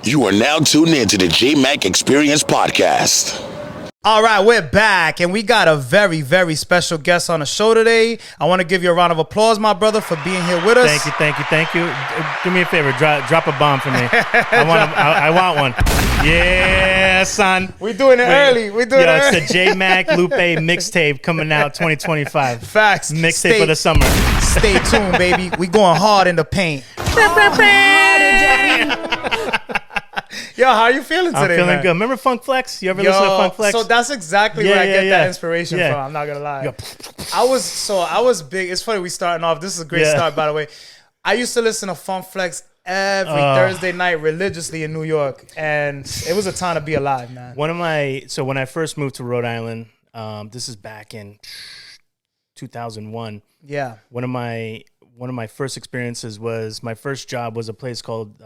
You are now tuned in to the Jmack Experience Podcast. All right, we're back, and we got a very, very special guest on the show today. I want to give you a round of applause, my brother, for being here with us. Thank you. Do me a favor, drop a bomb for me. I want one. Yeah, son. We're doing it early. We're doing it early. It's the Jmack Lupe mixtape coming out 2025. Facts. Mixtape of the summer. Stay tuned, baby. We going hard in the paint. Yo, how are you feeling today, I'm feeling man? good. Remember Funk Flex? You ever listen to Funk Flex? So that's exactly where I get that inspiration from. I'm not gonna lie. I was big. It's funny we starting off. This is a great start, by the way. I used to listen to Funk Flex every Thursday night religiously in New York, and it was a time to be alive, man. So when I first moved to Rhode Island, this is back in 2001. Yeah. One of my first experiences was my first job was a place called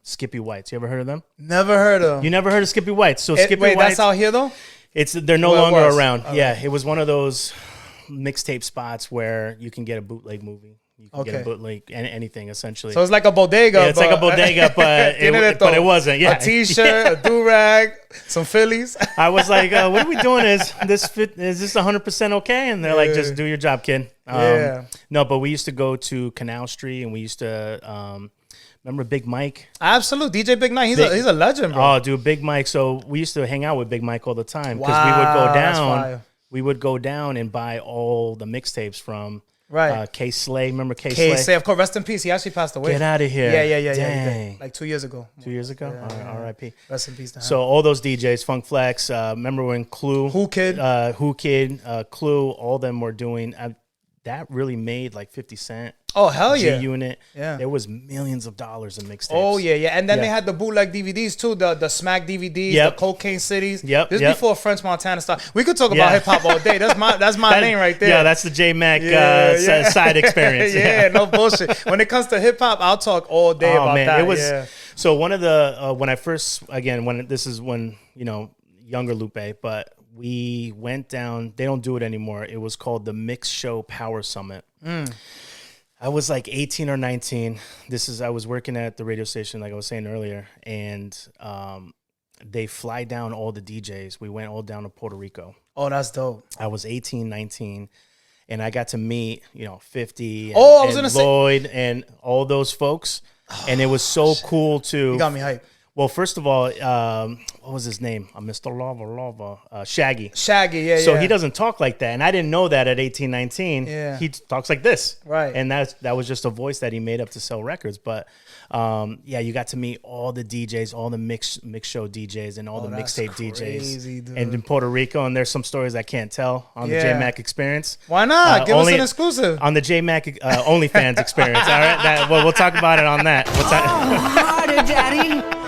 Skippy White's. You ever heard of them? Never heard of them. You never heard of Skippy White's? So Skippy White's. That's out here though? They're no longer around. Okay. Yeah, it was one of those mixtape spots where you can get a bootleg movie. You can get a bootleg anything essentially. So it's like a bodega. Yeah, it's like a bodega, but it wasn't. Yeah, a t-shirt, a do-rag, some Phillies. I was like, "What are we doing? Is this 100% okay?" And they're like, "Just do your job, kid." No, but we used to go to Canal Street, and we used to remember Big Mike. Absolutely, DJ Big Mike. He's a legend, bro. Oh, dude, Big Mike. So we used to hang out with Big Mike all the time because we would go down. We would go down and buy all the mixtapes from. Right. K Slay. Remember K Slay? K Slay, of course. Rest in peace. He actually passed away. Get out of here. Yeah. Dang. Like 2 years ago. 2 years ago? Yeah. R.I.P. Rest in peace to him. So all those DJs, Funk Flex, remember when Clue? Who Kid, Clue, all them were doing, that really made like 50 Cent. Oh, hell yeah. G-Unit. Yeah. There was millions of dollars in mixtapes. Oh, yeah. And then they had the bootleg DVDs too, the Smack DVDs, the Cocaine Cities. This is before French Montana stuff. We could talk about hip-hop all day. That's my name right there. Yeah, that's the Jmack side experience. No bullshit. When it comes to hip-hop, I'll talk all day about that. It was, so one of the, when I first, again, this is when, younger Lupe, but we went down, they don't do it anymore. It was called the Mix Show Power Summit. I was like 18 or 19. I was working at the radio station, like I was saying earlier, and they fly down all the DJs. We went all down to Puerto Rico. Oh, that's dope. I was 18, 19, and I got to meet, 50 and Lloyd and all those folks, and it was so cool to... You got me hyped. Well, first of all, what was his name? Mr. Lava. Shaggy. Shaggy, So he doesn't talk like that. And I didn't know that at 18, 19. Yeah. He talks like this. Right. And that was just a voice that he made up to sell records. But, you got to meet all the DJs, all the mix show DJs, and all the mixtape DJs. Dude. And in Puerto Rico, and there's some stories I can't tell on the Jmack experience. Why not? Give us an exclusive. On the Jmack OnlyFans experience. All right? We'll talk about it on that. Harder, Daddy.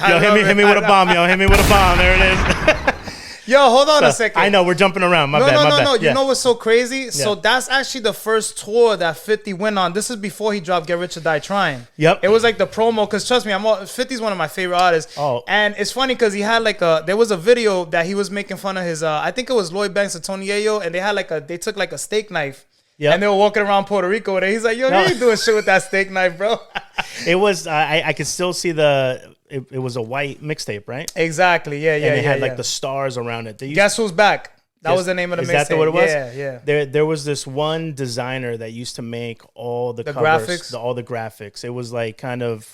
Yo, hit me with a bomb, yo. Hit me with a bomb. There it is. Yo, hold on a second. I know, we're jumping around. My bad. No. You know what's so crazy? Yeah. So that's actually the first tour that 50 went on. This is before he dropped Get Rich or Die Trying. Yep. It was like the promo, because trust me, 50's one of my favorite artists. Oh. And it's funny because he had there was a video that he was making fun of his, I think it was Lloyd Banks and Tony Yayo, and they took like a steak knife. Yep. And they were walking around Puerto Rico with it. He's like, yo, you ain't doing shit with that steak knife, bro. It was, I could still see it was a white mixtape, right? Exactly, yeah. And it had like the stars around it. Guess Who's Back? That was the name of the mixtape. Is that what it was? Yeah. There was this one designer that used to make all the covers, graphics? all the graphics. It was like kind of,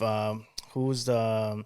who's the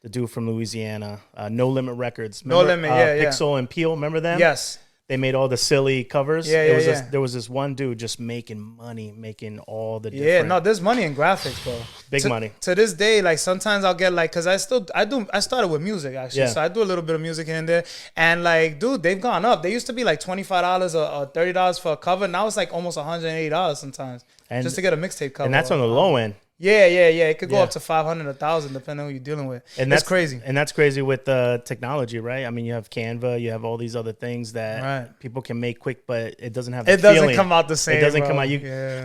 dude from Louisiana? No Limit Records. Remember, No Limit, yeah. Pixel and Peel, remember them? Yes. They made all the silly covers. Yeah. There was this one dude just making money, making all the different... Yeah, no, there's money in graphics, bro. Big money. To this day, like sometimes I'll get like, cause I started with music actually, so I do a little bit of music in there, and like, dude, they've gone up. They used to be like $25 or $30 for a cover. Now it's like almost $180 sometimes, just to get a mixtape cover. And that's on the low end. Yeah. It could go up to 500, 1,000, depending on who you're dealing with. And that's crazy. And that's crazy with the technology, right? I mean, you have Canva, you have all these other things that people can make quick, but it doesn't have the feeling. It doesn't come out the same. It doesn't come out.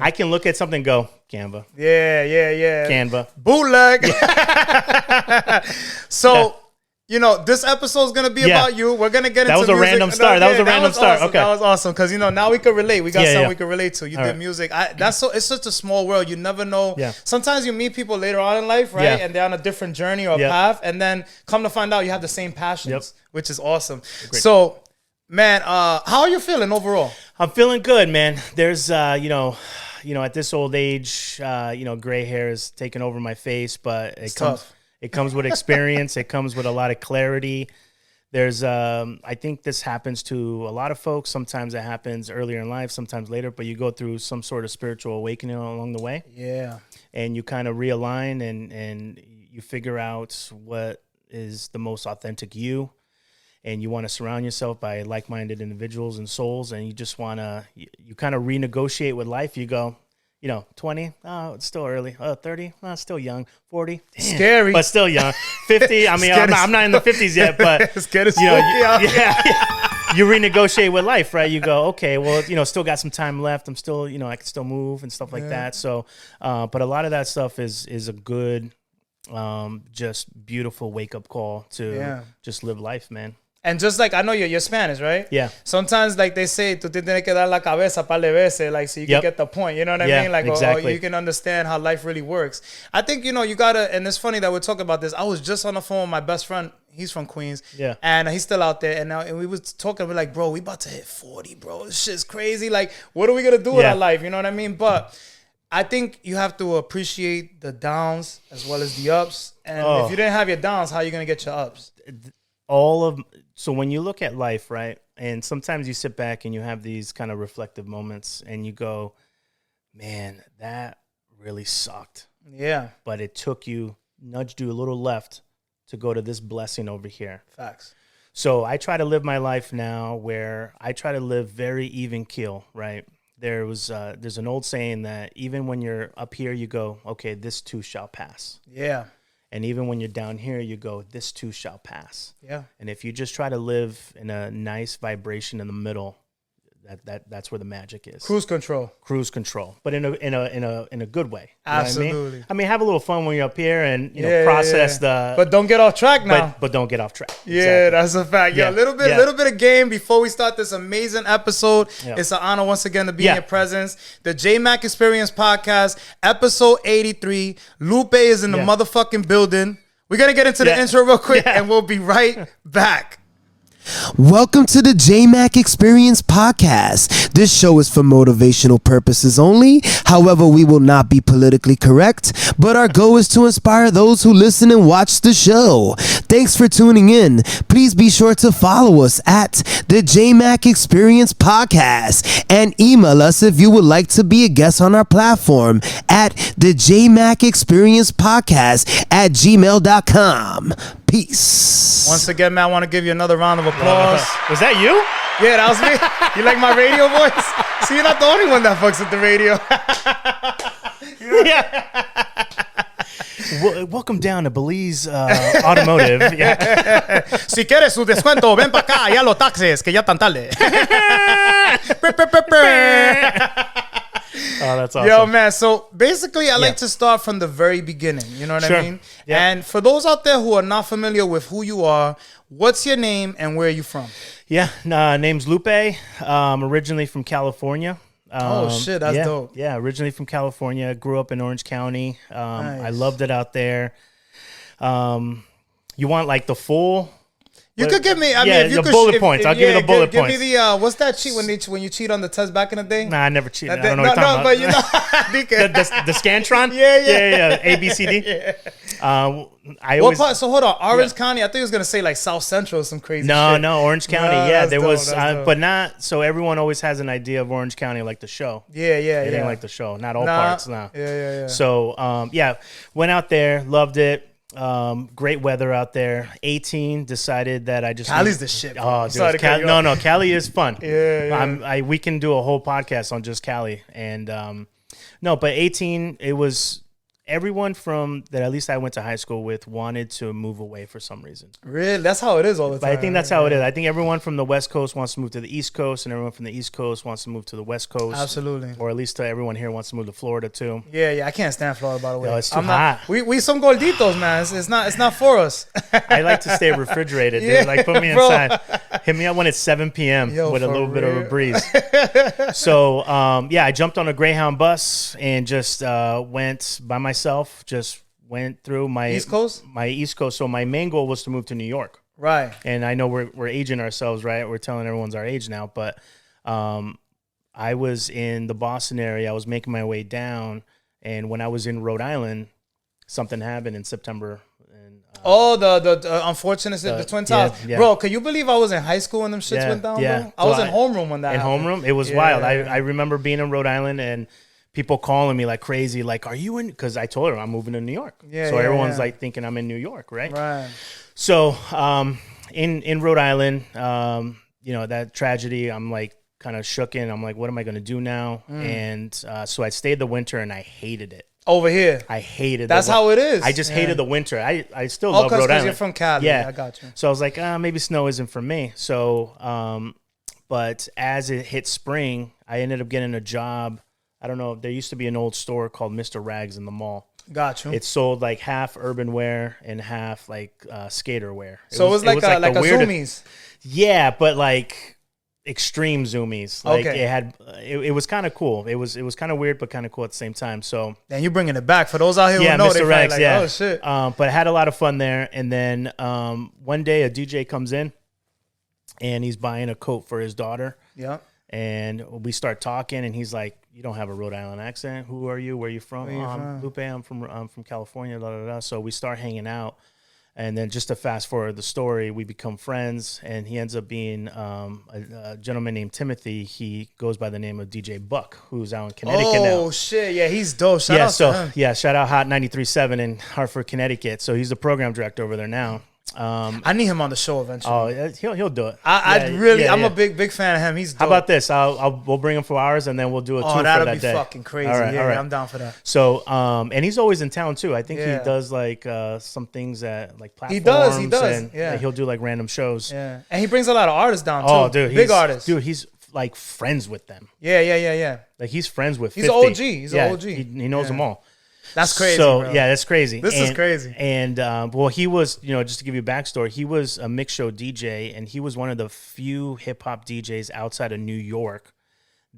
I can look at something and go, Canva. Yeah. Canva. Bootleg. So you know, this episode's gonna be about you. We're gonna get into that was a music. random start. That was a random start. Awesome. Okay, that was awesome because you know now we can relate. We got something we can relate to. You All did right. music. It's such a small world. You never know. Yeah. Sometimes you meet people later on in life, right? Yeah. And they're on a different journey or a path, and then come to find out you have the same passions, which is awesome. Great. So, man, how are you feeling overall? I'm feeling good, man. There's you know, at this old age, gray hair is taking over my face, but it comes with experience. It comes with a lot of clarity. There's, I think this happens to a lot of folks. Sometimes it happens earlier in life, sometimes later, but you go through some sort of spiritual awakening along the way. Yeah. And you kind of realign and you figure out what is the most authentic you. And you want to surround yourself by like-minded individuals and souls. And you just want to, you kind of renegotiate with life. You go, 20, oh, it's still early. 30, oh, still young. 40, damn, scary, but still young. 50, I mean, I'm not in the 50s yet, but it's getting spooky. You renegotiate with life, right? You go, okay, well, still got some time left. I'm still, I can still move and stuff like that. So, but a lot of that stuff is a good, just beautiful wake-up call to just live life, man. And just like, I know you're Spanish, right? Yeah. Sometimes, like they say, tú te tienes que dar la cabeza par de veces, like, so you can get the point. You know what I mean? Like, exactly. or you can understand how life really works. I think, you gotta, and it's funny that we're talking about this. I was just on the phone with my best friend. He's from Queens. Yeah. And he's still out there. And we was talking, we're like, bro, we about to hit 40, bro. This shit's crazy. Like, what are we gonna do with our life? You know what I mean? But I think you have to appreciate the downs as well as the ups. And if you didn't have your downs, how are you gonna get your ups? So when you look at life, right, and sometimes you sit back and you have these kind of reflective moments and you go, man, that really sucked. Yeah. But it nudged you a little left to go to this blessing over here. Facts. So I try to live my life now where I try to live very even keel, right? There's an old saying that even when you're up here, you go, okay, this too shall pass. Yeah. And even when you're down here, you go, this too shall pass. Yeah. And if you just try to live in a nice vibration in the middle, that's where the magic is. Cruise control, but in a good way. Absolutely. I mean, have a little fun when you're up here and process the. But don't get off track now. But don't get off track. Yeah, that's a fact. Yeah, a little bit of game before we start this amazing episode. Yeah. It's an honor once again to be in your presence. The Jmack Experience Podcast, episode 83. Lupe is in the motherfucking building. We're gonna get into the intro real quick, and we'll be right back. Welcome to the Jmack Experience Podcast. This show is for motivational purposes only. However, we will not be politically correct, but our goal is to inspire those who listen and watch the show. Thanks for tuning in. Please be sure to follow us at the Jmack Experience Podcast and email us if you would like to be a guest on our platform at the Jmack Experience Podcast at gmail.com. Peace. Once again, man, I want to give you another round of applause. Was that you? Yeah, that was me. You like my radio voice? See, you're not the only one that fucks with the radio. Welcome down to Belize Automotive. Si quieres su descuento, ven para acá, ya los taxes, que ya tan tarde. Oh, that's awesome. Yo, man, so basically I like to start from the very beginning, you know what I mean? Yeah. And for those out there who are not familiar with who you are, what's your name and where are you from? Yeah, name's Lupe. Originally from California. Oh, shit, that's dope. Yeah, originally from California. Grew up in Orange County. Nice. I loved it out there. You want like the full... You could give me, I mean, if you the could, bullet points. I'll give you the bullet points. Give me the, what's that cheat when you cheat on the test back in the day? Nah, I never cheated. I don't know what you're talking but you know. the Scantron? Yeah. A, B, C, D. Yeah. What part? So hold on. Orange County, I think he was going to say like South Central or some crazy shit. No, Orange County. There was, but not, so everyone always has an idea of Orange County like the show. Yeah. It ain't like the show. Not all parts, no. Yeah. So, went out there, loved it. Great weather out there. 18, decided that I just Cali's the shit. Oh, dude, Cali is fun. Yeah. We can do a whole podcast on just Cali. And but 18, it was everyone from that at least I went to high school with wanted to move away for some reason. Really? That's how it is all the time. But I think that's how it is. I think everyone from the West Coast wants to move to the East Coast, and everyone from the East Coast wants to move to the West Coast. Absolutely. Or at least everyone here wants to move to Florida too. Yeah. I can't stand Florida, by the way. No, it's too hot. We some gorditos, man. It's not for us. I like to stay refrigerated, dude. Yeah, Like, put me bro. inside. Hit me up when it's 7 p.m. with a little bit of a breeze. So, I jumped on a Greyhound bus and just went by myself, just went through my East Coast? My East Coast. So my main goal was to move to New York. Right. And I know we're aging ourselves, right? We're telling everyone's our age now, but I was in the Boston area. I was making my way down, and when I was in Rhode Island, something happened in September. And the unfortunate the Twin Towers. Yeah. Bro, can you believe I was in high school when them shits went down, bro? I was in homeroom when that happened. In homeroom? It was wild. I remember being in Rhode Island and people calling me like crazy, like, are you in? Because I told her I'm moving to New York. So everyone's like thinking I'm in New York, right? Right. So in Rhode Island, that tragedy, I'm like kind of shooken. I'm like, what am I going to do now? And so I stayed the winter and I hated it. Over here. I hated That's how it is. I just hated the winter. I still love Rhode Island. Because you're from Cali. Yeah. I got you. So I was like, maybe snow isn't for me. So, but as it hit spring, I ended up getting a job. I don't know. There used to be an old store called Mr. Rags in the mall. Got you. It sold like half urban wear and half like skater wear. So it was like a Zoomies. Yeah, but like extreme Zoomies. Like okay. It had, it was kind of cool. It was kind of weird, but kind of cool at the same time. So then you're bringing it back for those out here who know. Mr. Rex, like, oh shit. But I had a lot of fun there. And then one day a DJ comes in and he's buying a coat for his daughter. Yeah. And we start talking, and he's like, "You don't have a Rhode Island accent. Who are you? Where are you from?" I'm Lupe. I'm from California. Da, da, da. So we start hanging out, and then just to fast forward the story, we become friends, and he ends up being a gentleman named Timothy. He goes by the name of DJ Buck, who's out in Connecticut now. Oh shit, yeah, he's dope. Shout out to him. Shout out Hot 93.7 in Hartford, Connecticut. So he's the program director over there now. I need him on the show eventually. Oh, he'll do it. I'm a big fan of him. He's dope. How about this? We'll bring him for hours and then we'll do a tour for that day. That'll be fucking crazy. All right. I'm down for that. So, and he's always in town too. I think he does like some things at like platforms. He does. And he'll do like random shows. Yeah, and he brings a lot of artists down too. Oh, dude, big artists. Dude, he's like friends with them. Yeah. Like he's friends with. He's 50. an OG. He's an OG. He knows them all. That's crazy. So bro. that's crazy. This is crazy. And he was, just to give you a backstory, he was a mix show DJ, and he was one of the few hip hop DJs outside of New York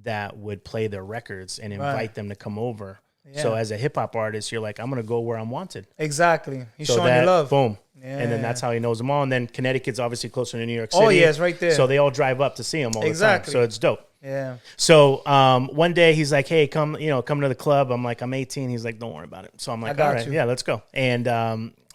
that would play their records and invite them to come over. Yeah. So as a hip hop artist, you're like, I'm gonna go where I'm wanted. Exactly. He's showing you love. Boom. Yeah. And then that's how he knows them all. And then Connecticut's obviously closer to New York City. Oh yeah, it's right there. So they all drive up to see him all the time. So it's dope. Yeah. So one day he's like, "Hey, come to the club." I'm like, "I'm 18." He's like, "Don't worry about it." So I'm like, "All right, yeah, let's go." And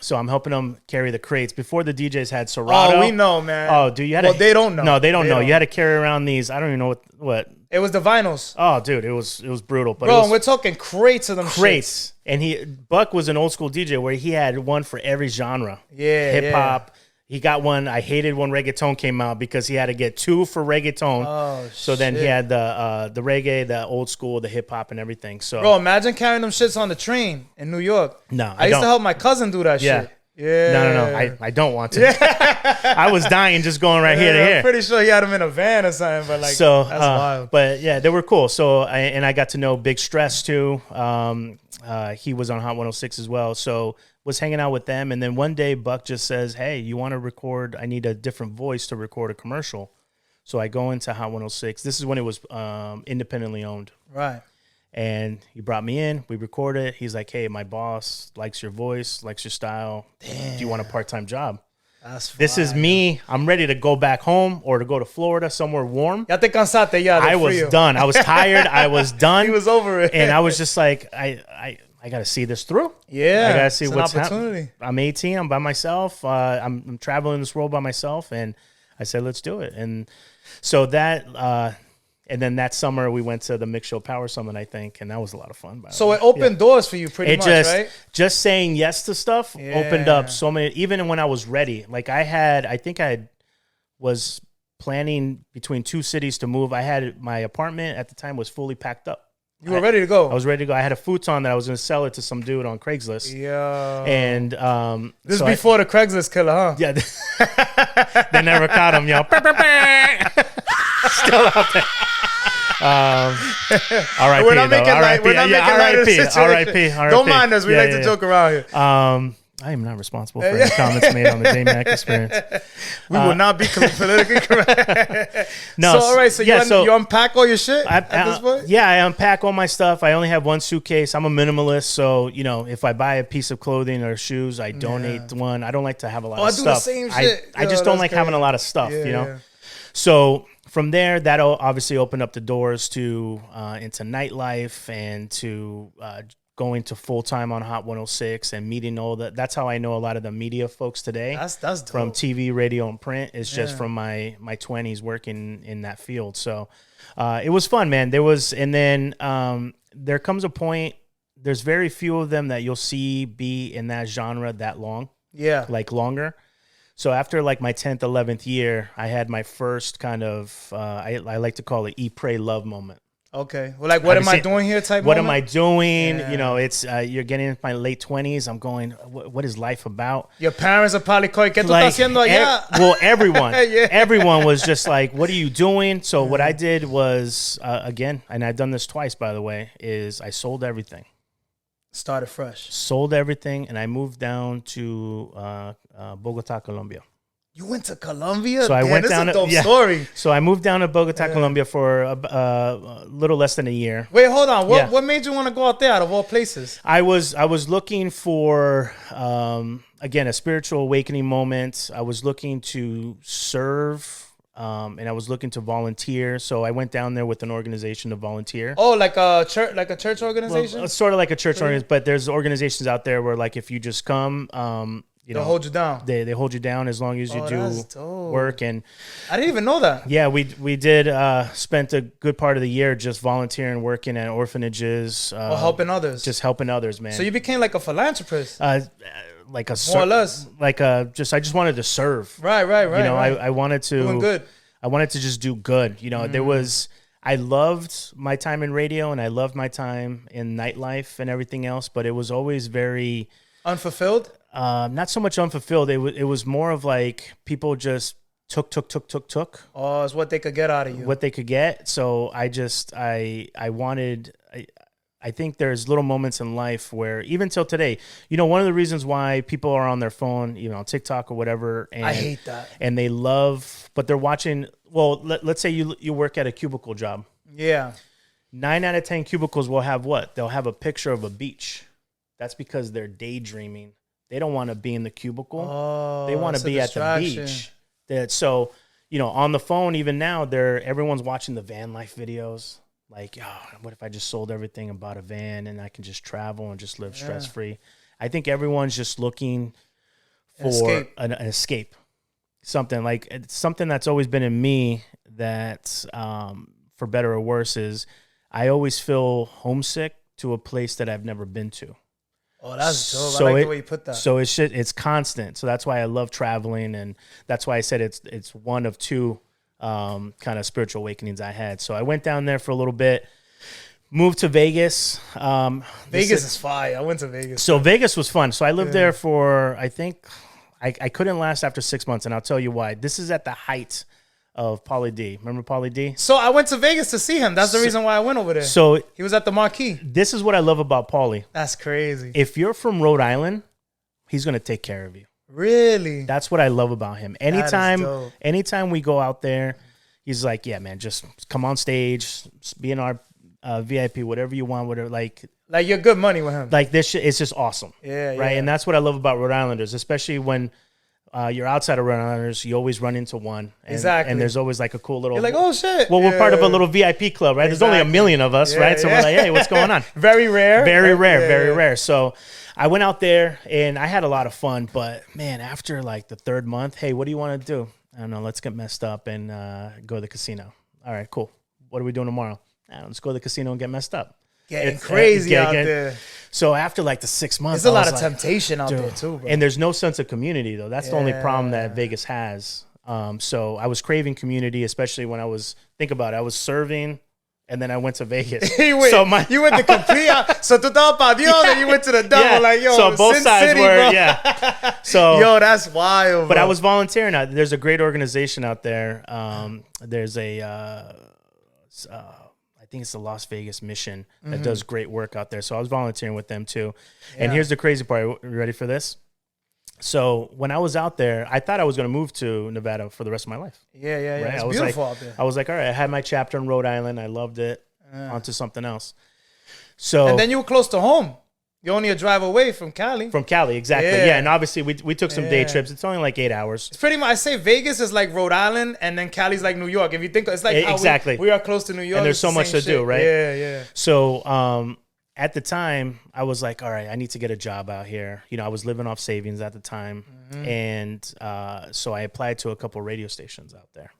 so I'm helping him carry the crates. Before the DJs had Serato. Oh, we know, man. Oh, dude, you had they don't know. No, they don't know. You had to carry around these. I don't even know what. It was the vinyls. Oh, dude, it was brutal. But bro, we're talking crates of them. Crates. And Buck was an old school DJ where he had one for every genre. Yeah, hip hop. Yeah. He got one. I hated when reggaeton came out because he had to get two for reggaeton. Oh, so then he had the reggae, the old school, the hip hop, and everything. So, bro, imagine carrying them shits on the train in New York. No, I used to help my cousin do that shit. Yeah. No. I don't want to. I was dying just going right here to here. I'm pretty sure he had them in a van or something, but that's wild. But yeah, they were cool. So I got to know Big Stress too. He was on Hot 106 as well. So was hanging out with them. And then one day Buck just says, "Hey, you want to record? I need a different voice to record a commercial." So I go into Hot 106. This is when it was independently owned. Right. And he brought me in. We recorded. He's like, "Hey, my boss likes your voice, likes your style. Damn. Do you want a part-time job?" This is me. I'm ready to go back home or to go to Florida, somewhere warm. Ya te cansaste ya. I was done. I was tired. I was done. He was over it. And I was just like, I got to see this through. Yeah. I got to see it's what's happening. I'm 18. I'm by myself. I'm traveling this world by myself. And I said, let's do it. And so that... and then that summer we went to the Mix Show Power Summit, I think, and that was a lot of fun. So it opened doors for you pretty much, right? Just saying yes to stuff opened up so many. Even when I was ready, like I was planning between two cities to move. I had my apartment at the time was fully packed up. You were ready to go. I was ready to go. I had a futon that I was going to sell it to some dude on Craigslist. Yeah. And this is before the Craigslist killer, huh? Yeah. They never caught him, yo. Still out there. R.I.P. We're not making light. We're not making light of the situation. R.I.P. Don't mind us. We like to joke around here. I am not responsible for any comments made on the Jmack experience. We will not be politically correct. No. So, all right. So, you unpack all your shit at this point? Yeah, I unpack all my stuff. I only have one suitcase. I'm a minimalist. So, if I buy a piece of clothing or shoes, I donate one. I don't like to have a lot of stuff. I do the same shit. I just don't like having a lot of stuff, Yeah. So from there, that'll obviously open up the doors to into nightlife and to going to full time on Hot 106 and meeting all that. That's how I know a lot of the media folks today. That's dope. From TV, radio, and print. It's just from my 20s working in that field. So it was fun, man. There comes a point. There's very few of them that you'll see be in that genre that long. Yeah, like longer. So after like my 10th, 11th year, I had my first kind of I like to call it eat, pray, love moment. Okay. Well, like, what am I doing here type What moment? am I doing? Yeah. It's you're getting into my late 20s. I'm going, what is life about? Your parents are probably calling, ¿Qué tú estás haciendo allá? Well, everyone. Everyone was just like, what are you doing? So what I did was, again, and I've done this twice, by the way, is I sold everything. Started fresh. Sold everything, and I moved down to Bogota, Colombia. You went to Colombia? So I went down. That's a dope story. So I moved down to Bogota, Colombia for a little less than a year. Wait, hold on. What made you want to go out there out of all places? I was looking for again a spiritual awakening moment. I was looking to serve. And I was looking to volunteer, so I went down there with an organization to volunteer. Oh, like a church organization? Well, sort of like a church organization, but there's organizations out there where, like, if you just come, they'll hold you down. They hold you down as long as you do work. And I didn't even know that. Yeah, we did spent a good part of the year just volunteering, working at orphanages, helping others. Just helping others, man. So you became like a philanthropist. Like a more or less, like I just wanted to serve. Right. I wanted to doing good. I wanted to just do good. I loved my time in radio and I loved my time in nightlife and everything else, but it was always very unfulfilled. Not so much unfulfilled. It was more of like people just took. Oh, it's what they could get out of you. What they could get. So I think there's little moments in life where even till today, one of the reasons why people are on their phone, on TikTok or whatever. And, I hate that. And they love, but they're watching. Well, let's say you work at a cubicle job. Yeah. 9 out of 10 cubicles will have what? They'll have a picture of a beach. That's because they're daydreaming. They don't want to be in the cubicle. Oh, they want to be at the beach. So, on the phone, even now, everyone's watching the van life videos. Like, what if I just sold everything and bought a van and I can just travel and just live stress-free? I think everyone's just looking for an escape. Something that's always been in me that, for better or worse, is I always feel homesick to a place that I've never been to. Oh, that's dope. So I like the way you put that. So it's constant. So that's why I love traveling, and that's why I said it's one of two kind of spiritual awakenings I had. So I went down there for a little bit, moved to Vegas. Vegas is fire. I went to Vegas. So Vegas was fun. So I lived there for, I think, I couldn't last after 6 months, and I'll tell you why. This is at the height of Pauly D. Remember Pauly D? So I went to Vegas to see him. That's the reason why I went over there. So he was at the Marquee. This is what I love about Pauly. That's crazy. If you're from Rhode Island, he's going to take care of you. Really? That's what I love about him. Anytime we go out there, he's like, yeah, man, just come on stage, be in our VIP, whatever you want, whatever. Like you're good money with him. Like this shit, it's just awesome. Yeah, right. And that's what I love about Rhode Islanders, especially when you're outside of Rhode Islanders, you always run into one. And, exactly. And there's always like a cool little. You're like, oh shit. Well, we're part of a little VIP club, right? Exactly. There's only 1 million of us, right? So we're like, hey, what's going on? Very rare. Very rare. So I went out there and I had a lot of fun, but man, after like the 3rd month, hey, what do you want to do? I don't know. Let's get messed up and go to the casino. All right, cool. What are we doing tomorrow? Let's go to the casino and get messed up. Getting crazy out there. So after like the 6 months, there's a lot of temptation out there too, bro. And there's no sense of community though. That's the only problem that Vegas has. So I was craving community, especially when think about it, I was serving, and then I went to Vegas. You went the complete. So tú estabas pa Dios, and you went to the devil. Like, yo, so both Sin sides City, were, bro. yeah. So, yo, that's wild. But bro. I was volunteering out. There's a great organization out there. There's a, I think it's the Las Vegas Mission that does great work out there. So I was volunteering with them too. Yeah. And here's the crazy part. Are you ready for this? So when I was out there, I thought I was going to move to Nevada for the rest of my life. Yeah. Right? It's beautiful out there. I was like, all right, I had my chapter in Rhode Island. I loved it. On to something else. So and then you were close to home. You're only a drive away from Cali. From Cali, exactly. Yeah, and obviously we took some day trips. It's only like 8 hours. It's pretty much, I say Vegas is like Rhode Island, and then Cali's like New York. If you think, it's like exactly. we are close to New York. And there's so much to do, right? Yeah. So at the time, I was like, all right, I need to get a job out here. You know, I was living off savings at the time. And so I applied to a couple radio stations out there.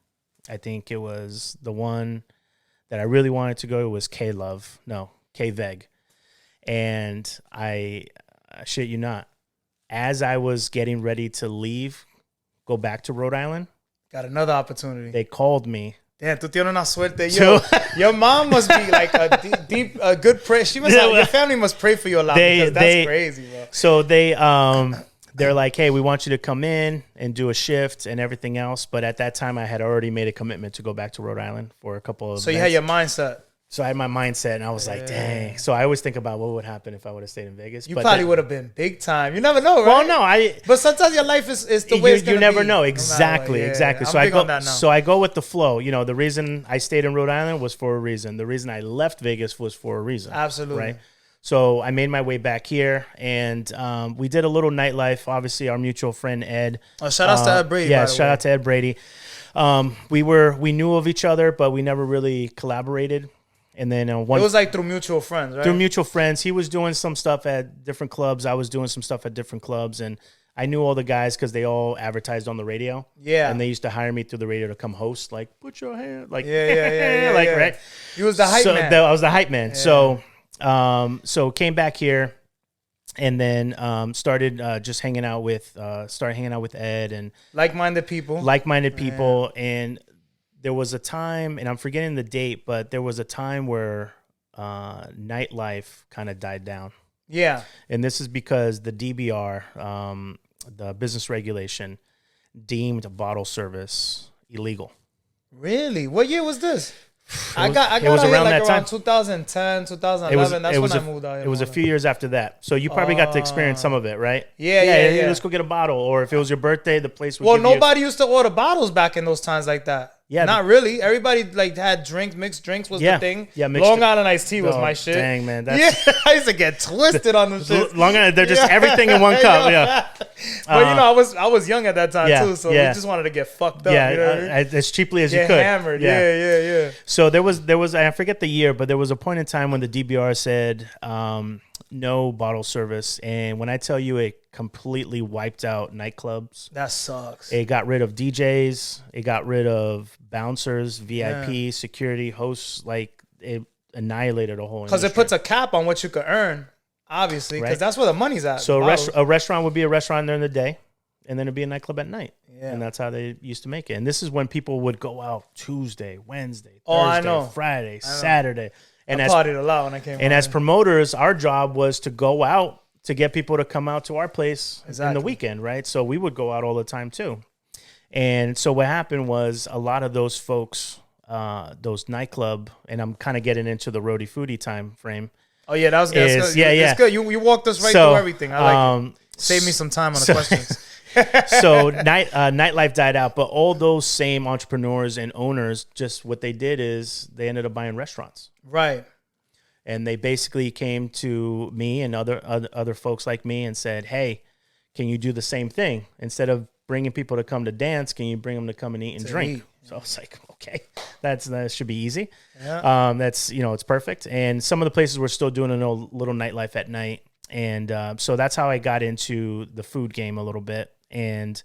I think it was the one that I really wanted to go was K-Veg. And I shit you not, as I was getting ready to leave, go back to Rhode Island, got another opportunity. They called me. Damn, tú tienes una suerte. Yo, your mom must be like a good prayer. She must your family must pray for you a lot because that's crazy, bro. So they're like, hey, we want you to come in and do a shift and everything else. But at that time, I had already made a commitment to go back to Rhode Island for a couple of So you had your mindset. So I had my mindset, and I was like, dang. So I always think about what would happen if I would have stayed in Vegas. You probably would have been big time. You never know, right? Well, no. But sometimes your life is the way it's going to be. You never know. Exactly, exactly. So I go with the flow. You know, the reason I stayed in Rhode Island was for a reason. The reason I left Vegas was for a reason. Absolutely. Right? So I made my way back here, and we did a little nightlife. Obviously, our mutual friend, Ed. Oh, shout out to Ed Brady. Yeah, shout out to Ed Brady. We knew of each other, but we never really collaborated. And then it was like through mutual friends, right? Through mutual friends. He was doing some stuff at different clubs. I was doing some stuff at different clubs. And I knew all the guys because they all advertised on the radio. Yeah. And they used to hire me through the radio to come host, like, put your hand. Like, right? He was the hype man. I was the hype man. Yeah. So came back here and then started just hanging out with Ed and like-minded people. And there was a time, and I'm forgetting the date, but there was a time where nightlife kind of died down. Yeah. And this is because the DBR, the business regulation, deemed bottle service illegal. Really? What year was this? I got around 2010, 2011. That's when I moved out here. It was a few years after that. So you probably got to experience some of it, right? Yeah. Let's go get a bottle. Or if it was your birthday, the place would nobody used to order bottles back in those times like that. Yeah, not really. Everybody had drinks, mixed drinks was the thing. Yeah, Long Island iced tea was my shit. Dang, man. I used to get twisted on them shit. Long Island, they're just everything in one cup. Yeah. But I was young at that time too, so we just wanted to get fucked up. As cheaply as you could. Hammered. Yeah. So there was I forget the year, but there was a point in time when the DBR said no bottle service, and when I tell you it completely wiped out nightclubs. That sucks. It got rid of DJs. It got rid of bouncers, VIP, security, hosts. Like, it annihilated a whole industry. Because it puts a cap on what you could earn, obviously, because that's where the money's at. So a restaurant would be a restaurant during the day, and then it'd be a nightclub at night. Yeah. And that's how they used to make it. And this is when people would go out Tuesday, Wednesday, Thursday, Friday, Saturday. And I partied a lot when I came. And as promoters, our job was to go out to get people to come out to our place in the weekend, right? So we would go out all the time too. And so what happened was a lot of those folks, those nightclub, and I'm kind of getting into the Rhody Foody time frame. Oh yeah, that was good. It's good. You walked us right through everything. I like it. Save me some time on the questions. So nightlife died out, but all those same entrepreneurs and owners, just what they did is they ended up buying restaurants. Right. And they basically came to me and other folks like me and said, hey, can you do the same thing? Instead of bringing people to come to dance, can you bring them to come and eat and drink? So I was like, okay, that should be easy. Yeah. That's, it's perfect. And some of the places were still doing a little nightlife at night. And so that's how I got into the food game a little bit. And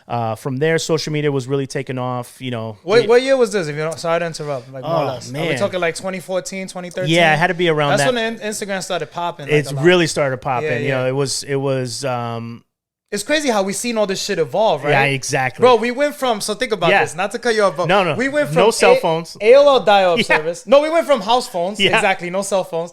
from there, social media was really taking off. What year was this? If you don't, sorry to interrupt. Like, more or less. Man. Are we talking like 2014, 2013? Yeah, it had to be around that. That's when Instagram started popping. Really started popping. Yeah. It was It's crazy how we seen all this shit evolve, right? Yeah, exactly. Bro, we went from, so think about this, not to cut you off, but no. we went from no cell phones. AOL dial-up service. No, we went from house phones. Yeah. Exactly, no cell phones.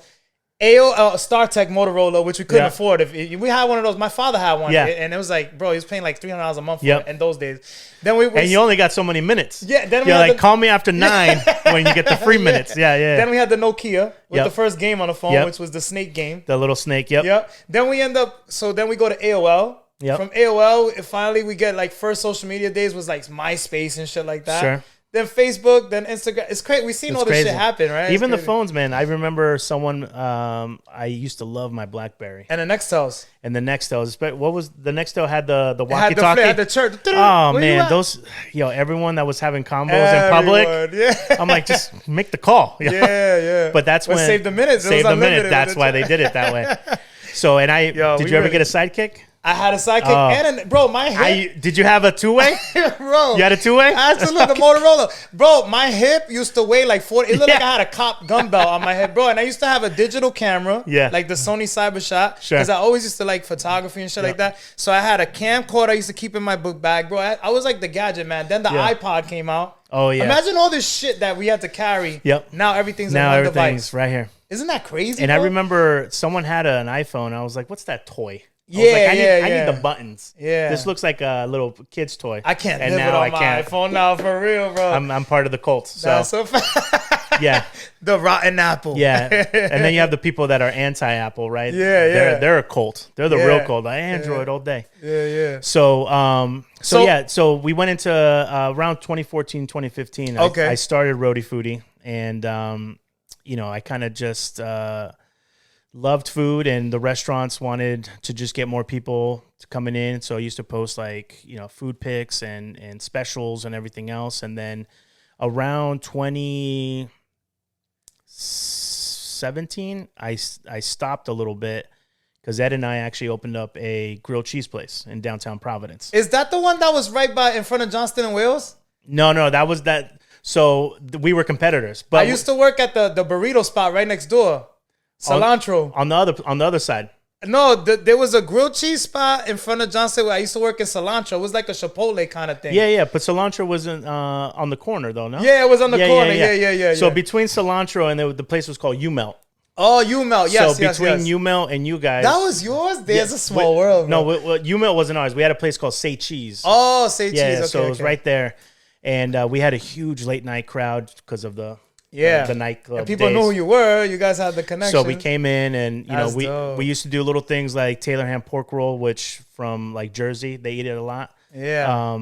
AOL, StarTech, Motorola, which we couldn't afford. If we had one of those, my father had one, and it was like, bro, he was paying like $300 a month for it in those days. Then and you only got so many minutes. Yeah, then you're like, call me after 9 when you get the free minutes. Yeah. Then we had the Nokia with the first game on the phone, which was the snake game. The little snake. Yep. Then we then we go to AOL. Yep. From AOL, finally we get like first social media days was like MySpace and shit like that. Sure. Then Facebook, then Instagram. It's crazy. We've seen all this shit happen, right? Even the phones, man. I remember someone. I used to love my BlackBerry and the Nextels. What was the Nextel? Had the walkie-talkie. Had the church. Oh man, those everyone that was having combos in public. Yeah. I'm like, just make the call. Yeah. But that's when save the minutes. Save the minute. That's why they did it that way. So did you ever get a sidekick? I had a sidekick bro, my hip. Did you have a two-way? Bro. You had a two-way? Absolutely, the Motorola. Bro, my hip used to weigh like 40. It looked like I had a cop gun belt on my head, bro. And I used to have a digital camera, like the Sony CyberShot, because I always used to like photography and shit like that. So I had a camcorder I used to keep in my book bag, bro. I was like the gadget man. Then the iPod came out. Oh, yeah. Imagine all this shit that we had to carry. Yep. Now everything's on one device. Right here. Isn't that crazy, And bro? I remember someone had an iPhone. I was like, what's that toy? I need the buttons. Yeah. This looks like a little kid's toy. I can't live it on my iPhone now, for real, bro. I'm part of the cult. So. That's so fast. Yeah. The rotten apple. Yeah. And then you have the people that are anti-Apple, right? Yeah. They're a cult. They're the real cult. Like Android all day. Yeah. So we went into around 2014, 2015. Okay. I started Rhody Foody, and I kind of just loved food, and the restaurants wanted to just get more people coming in. So I used to post food pics and specials and everything else. And then around 2017, I stopped a little bit because Ed and I actually opened up a grilled cheese place in downtown Providence. Is that the one that was right in front of Johnston and Wales? No, that was that. So we were competitors. But I used to work at the burrito spot right next door. Cilantro. On the other side. No, there was a grilled cheese spot in front of Johnston where I used to work in Cilantro. It was like a Chipotle kind of thing. Yeah, but Cilantro wasn't on the corner though, no? Yeah, it was on the corner. Yeah. So between Cilantro and the place was called U-Melt. Oh, U-Melt. Yes, so between U-Melt and you guys. That was yours? There's a small world. Bro. No, U-Melt wasn't ours. We had a place called Say Cheese. Oh, Say Cheese. Okay, so it was right there. And we had a huge late night crowd because of the nightclub and people days. knew who you were. You guys had the connection. So we came in, and we used to do little things like Taylor ham pork roll, which from like Jersey they eat it a lot. Yeah.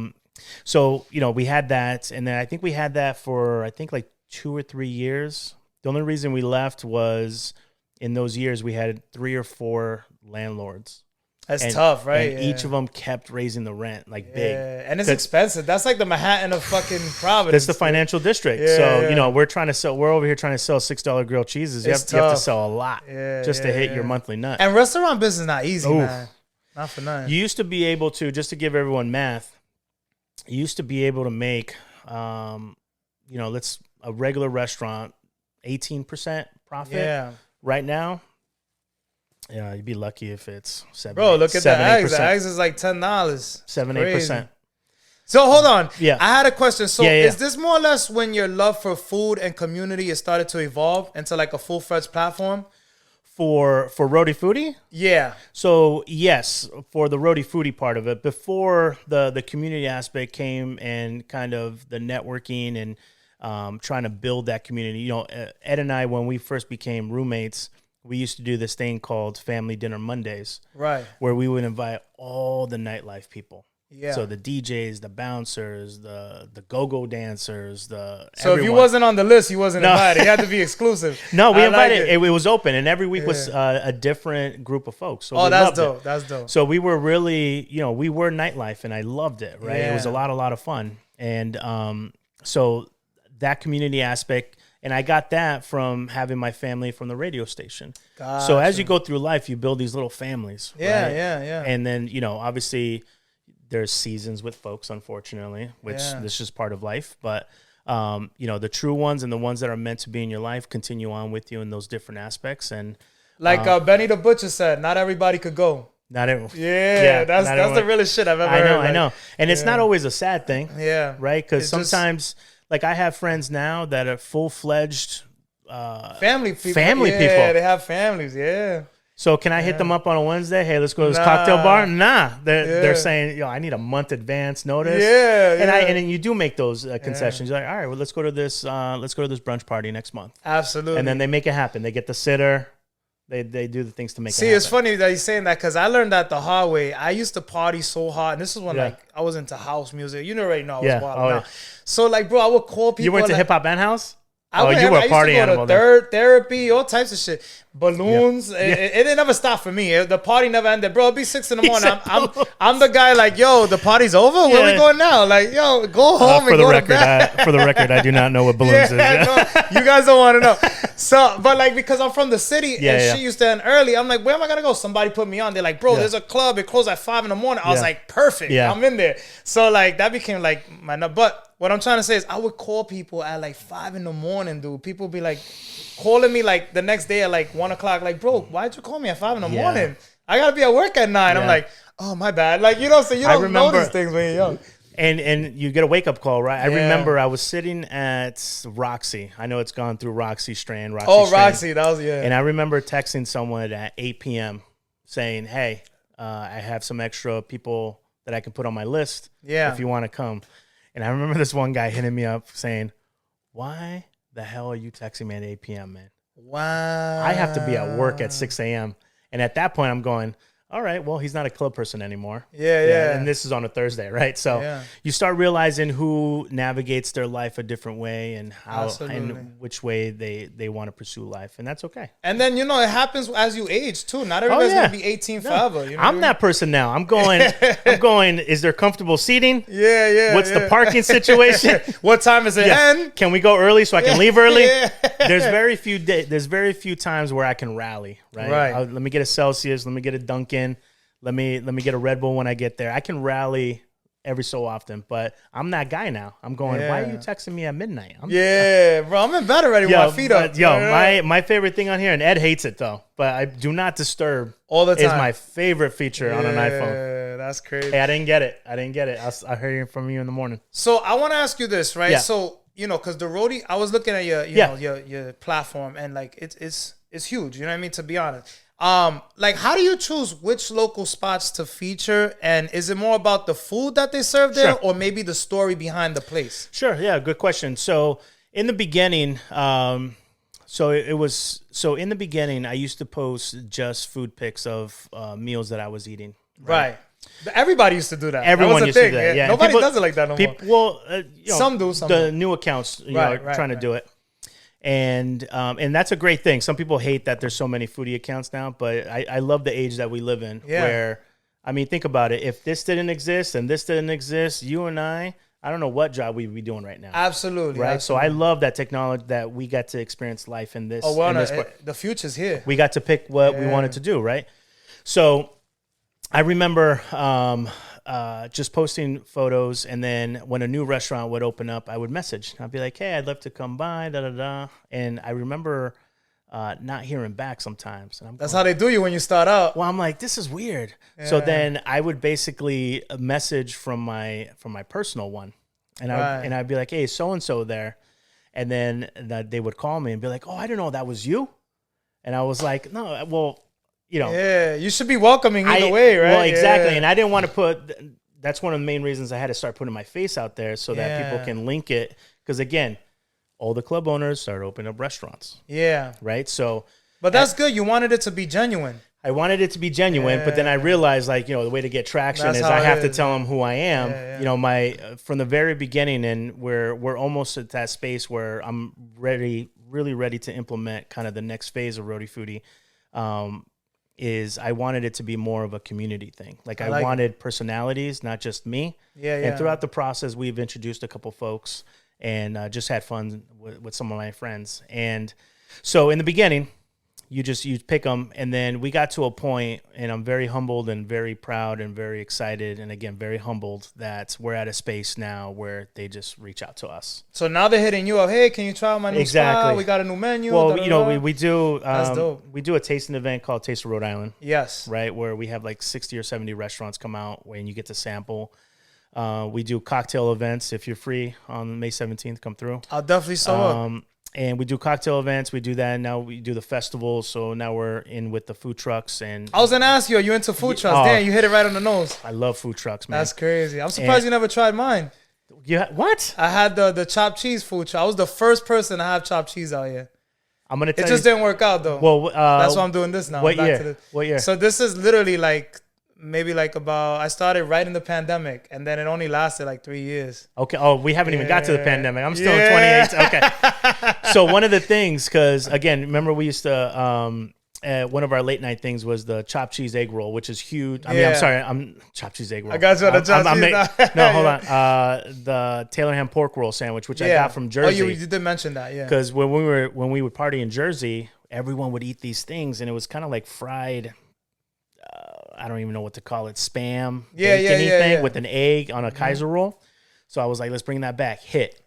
So we had that, and then I think we had that for like 2 or 3 years. The only reason we left was in those years we had 3 or 4 landlords. That's tough, right? And each of them kept raising the rent big. And it's expensive. That's like the Manhattan of fucking Providence. That's the financial district. So, we're over here trying to sell $6 grilled cheeses. You have to sell a lot just to hit your monthly nut. And restaurant business is not easy, man. Not for nothing. You used to be able to, just to give everyone math, you used to be able to make, a regular restaurant, 18% profit. Yeah. Right now, yeah, you'd be lucky if it's 7. Bro, look at the eggs. The eggs is like $10. 7-8%. So hold on. Yeah. I had a question. So is this more or less when your love for food and community has started to evolve into like a full-fledged platform? For Rhody Foody? Yeah. So yes, for the Rhody Foody part of it, before the community aspect came and kind of the networking and trying to build that community. Ed and I, when we first became roommates, we used to do this thing called Family Dinner Mondays. Right. Where we would invite all the nightlife people. Yeah. So the DJs, the bouncers, the go-go dancers, So everyone. if you wasn't on the list, you wasn't invited. You had to be exclusive. No, we invited. It was open, and every week was a different group of folks. So that's dope. That's dope. So we were really, we were nightlife, and I loved it. Right. It was a lot of fun, and so that community aspect. And I got that from having my family from the radio station. Gotcha. So as you go through life, you build these little families. Yeah, right? yeah. And then, obviously there's seasons with folks, unfortunately, which this is part of life. But, the true ones and the ones that are meant to be in your life continue on with you in those different aspects. And like Benny the Butcher said, not everybody could go. Not everyone. Yeah, that's the realest shit I've ever heard. I know. And it's not always a sad thing. Yeah. Right? Because sometimes, like, I have friends now that are full-fledged family people. Yeah, they have families. Yeah. So can I hit them up on a Wednesday? Hey, let's go to this cocktail bar. Nah, they're saying, I need a month advance notice. Yeah, and then you do make those concessions. You're like, all right, well, let's go to this brunch party next month. Absolutely. And then they make it happen. They get the sitter. They do the things to make it happen. See, it's funny that you're saying that because I learned that the hard way. I used to party so hard, and this is when like I was into house music. You already know I was wild now. So like, bro, I would call people. You went to like, hip hop and house? You were a party animal. Therapy, all types of shit. Balloons. It didn't never stop for me. The party never ended. Bro, it'd be 6 in the morning. I'm the guy like, yo, the party's over? Where we going now? Like, yo, go home and go to bed. For the record, I do not know what balloons is. No, you guys don't want to know. So, but like, because I'm from the city and shit used to end early, I'm like, where am I going to go? Somebody put me on. They're like, bro, there's a club. It closed at 5 in the morning. I was like, perfect. Yeah. I'm in there. So like, that became like my, but what I'm trying to say is I would call people at like 5 in the morning, dude. People be like calling me like the next day at like 1 o'clock. Like, bro, why'd you call me at 5 in the morning? I got to be at work at 9. I'm like, oh, my bad. Like, you know, so you don't know these things when you're young. And you get a wake-up call, right? I remember I was sitting at Roxy. I know it's gone through Roxy Strand. Roxy. That was, And I remember texting someone at 8 p.m. saying, hey, I have some extra people that I can put on my list if you want to come. And I remember this one guy hitting me up saying, why the hell are you texting me at 8 p.m., man? Wow. I have to be at work at 6 a.m. And at that point, I'm going, all right, well, he's not a club person anymore. Yeah. And this is on a Thursday, right? So you start realizing who navigates their life a different way and how and which way they want to pursue life. And that's okay. And then, you know, it happens as you age, too. Not everybody's going to be 18 forever. You know I'm that person now. I'm going, is there comfortable seating? Yeah. What's the parking situation? What time is it end? Can we go early so I can leave early? There's very few times where I can rally, right? Let me get a Celsius. Let me get a Dunkin'. Let me get a Red Bull when I get there. I can rally every so often, but I'm that guy now. I'm going, why are you texting me at midnight? Bro, I'm in bed already with my feet up. My favorite thing on here, and Ed hates it though, but I do not disturb all the time. Is my favorite feature on an iPhone. Yeah, that's crazy. Hey, I didn't get it. I heard it from you in the morning. So I want to ask you this, right? Yeah. So, you know, because the Rhody, I was looking at your platform, and like it's huge. You know what I mean? To be honest. Like, how do you choose which local spots to feature? And is it more about the food that they serve there or maybe the story behind the place? Sure. Yeah. Good question. So in the beginning, I used to post just food pics of meals that I was eating. Right. Everybody used to do that. Everyone used to do that. Yeah. Nobody does it like that no more. Well, some do. Some the new accounts, trying to do it. And that's a great thing. Some people hate that there's so many foodie accounts now, but I love the age that we live in where, I mean, think about it. If this didn't exist and this didn't exist, you and I don't know what job we'd be doing right now. Absolutely. Right. Absolutely. So I love that technology that we got to experience life in this. The future's here. We got to pick what we wanted to do. Right. So I remember, just posting photos, and then when a new restaurant would open up, I would message. I'd be like, hey, I'd love to come by, And I remember not hearing back sometimes. And that's how they do you when you start out. Well, I'm like, this is weird. Yeah. So then I would basically message from my personal one, and I'd be like, hey, so-and-so there. And then they would call me and be like, oh, I didn't know that was you. And I was like, no, well, you know, you should be welcoming either way, right? Well, exactly. And I didn't want to put, that's one of the main reasons I had to start putting my face out there so that people can link it. Because again, all the club owners started opening up restaurants. Yeah. Right. So, but that's good. You wanted it to be genuine. I wanted it to be genuine, but then I realized, like, you know, the way to get traction is I have to tell them who I am. Yeah. You know, from the very beginning, and we're almost at that space where I'm really ready to implement kind of the next phase of Rhody Foody. Is I wanted it to be more of a community thing. Like I wanted personalities, not just me. Yeah. And throughout the process, we've introduced a couple folks and just had fun with some of my friends. And so in the beginning, You pick them, and then we got to a point, and I'm very humbled and very proud and very excited, and again very humbled that we're at a space now where they just reach out to us. So now they're hitting you up. Hey, can you try out my new spot? We got a new menu. Well, we do. That's dope. We do a tasting event called Taste of Rhode Island. Yes. Right, where we have like 60 or 70 restaurants come out, when you get to sample. We do cocktail events. If you're free on May 17th, come through. I'll definitely show up. And we do cocktail events. We do that. And now we do the festival. So now we're in with the food trucks. And I was going to ask you, are you into food trucks? Damn, you hit it right on the nose. I love food trucks, man. That's crazy. I'm surprised you never tried mine. What? I had the chopped cheese food truck. I was the first person to have chopped cheese out here. I'm going to tell you. It just didn't work out, though. Well, that's why I'm doing this now. What year? What year? So this is literally like, maybe like I started right in the pandemic, and then it only lasted like 3 years. Okay. Oh, we haven't even got to the pandemic. I'm still in 2018. Okay. So one of the things, because again, remember we used to, one of our late night things was the chopped cheese egg roll, which is huge. I mean, I'm sorry, I'm chopped cheese egg roll. I got you on the chopped cheese. No, hold on. The Taylor ham pork roll sandwich, which I got from Jersey. Oh, you did mention that, yeah. Because when we would party in Jersey, everyone would eat these things, and it was kind of like fried. I don't even know what to call it, spam, thing with an egg on a Kaiser roll. So I was like, let's bring that back. Hit.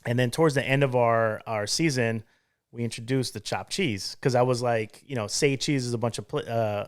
And then towards the end of our season, we introduced the chopped cheese, because I was like, say cheese is a bunch of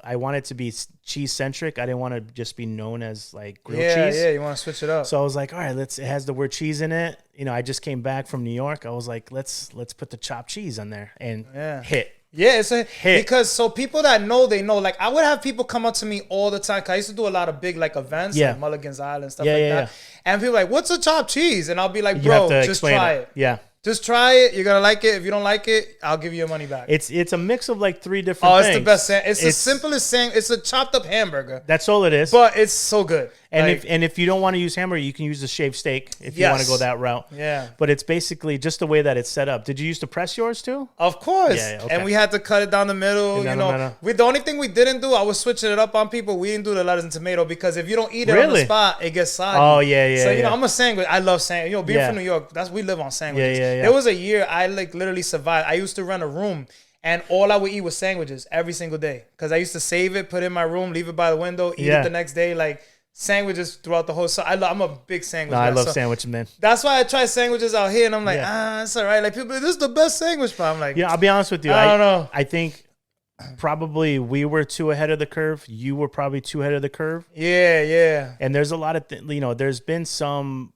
I want it to be cheese centric. I didn't want to just be known as like grilled cheese. Yeah, you want to switch it up. So I was like, all right, it has the word cheese in it. I just came back from New York. I was like, let's put the chopped cheese on there, and hit. Yeah, it's a hit. Because so people that know, they know. Like, I would have people come up to me all the time, 'cause I used to do a lot of big like events, like Mulligan's Island, stuff like that. And people are like, what's a chopped cheese? And I'll be like, bro, just try it. Yeah. Just try it. You're gonna like it. If you don't like it, I'll give you your money back. It's a mix of like 3 different things. It's the best. It's the simplest thing. It's a chopped up hamburger. That's all it is. But it's so good. And if you don't want to use hamburger, you can use the shaved steak if you want to go that route. Yeah. But it's basically just the way that it's set up. Did you used to press yours too? Of course. Yeah, okay. And we had to cut it down the middle. The only thing we didn't do, I was switching it up on people. We didn't do the lettuce and tomato, because if you don't eat it on the spot, it gets soggy. Oh yeah. So I'm a sandwich. I love sandwich. Being from New York, we live on sandwiches. Yeah. There was a year I like literally survived. I used to rent a room, and all I would eat was sandwiches every single day, because I used to save it, put it in my room, leave it by the window, eat it the next day, like sandwiches throughout the whole. So I'm a big sandwich. No, I love sandwiches, man. That's why I try sandwiches out here, and I'm like, it's all right. Like, people, this is the best sandwich spot. I'm like, I'll be honest with you. I don't know. I think probably we were too ahead of the curve. You were probably too ahead of the curve. Yeah. And there's a lot of there's been some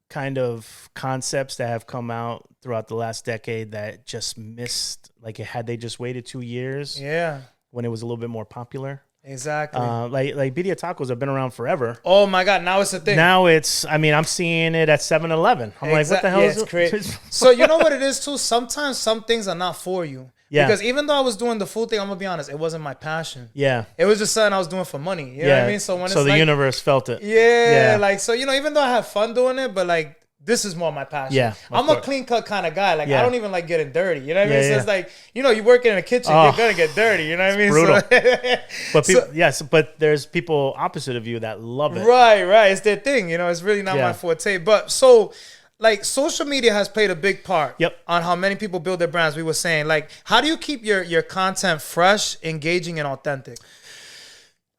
kind of concepts that have come out throughout the last decade that just missed, like, had they just waited 2 years, when it was a little bit more popular. Exactly. Like birria tacos have been around forever. Oh my God, now it's a thing. Now I'm seeing it at 7-Eleven. I'm like, what the hell is it's crazy. So you know what it is too? Sometimes some things are not for you. Yeah. Because even though I was doing the food thing, I'm gonna be honest, it wasn't my passion. Yeah. It was just something I was doing for money. You know what I mean? So the universe felt it. Yeah. Like, so, even though I have fun doing it, but like, this is more my passion. Yeah. I'm a clean cut kind of guy. Like, I don't even like getting dirty. You know what I mean? So it's like, you work in a kitchen, you're gonna get dirty. You know what I mean? Brutal. But there's people opposite of you that love it. Right. It's their thing. It's really not my forte. But so, like, social media has played a big part on how many people build their brands. We were saying, like, how do you keep your content fresh, engaging, and authentic?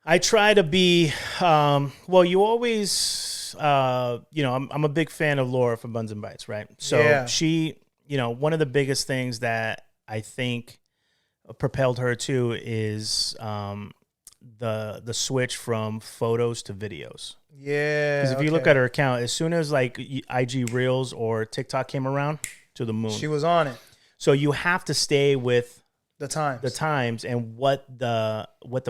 I try to be, you always, I'm a big fan of Laura from Buns and Bites, right? So she, one of the biggest things that I think propelled her to is the switch from photos to videos. Yeah. Because if you look at her account, as soon as like IG Reels or TikTok came around, to the moon. She was on it. So you have to stay with the times and what the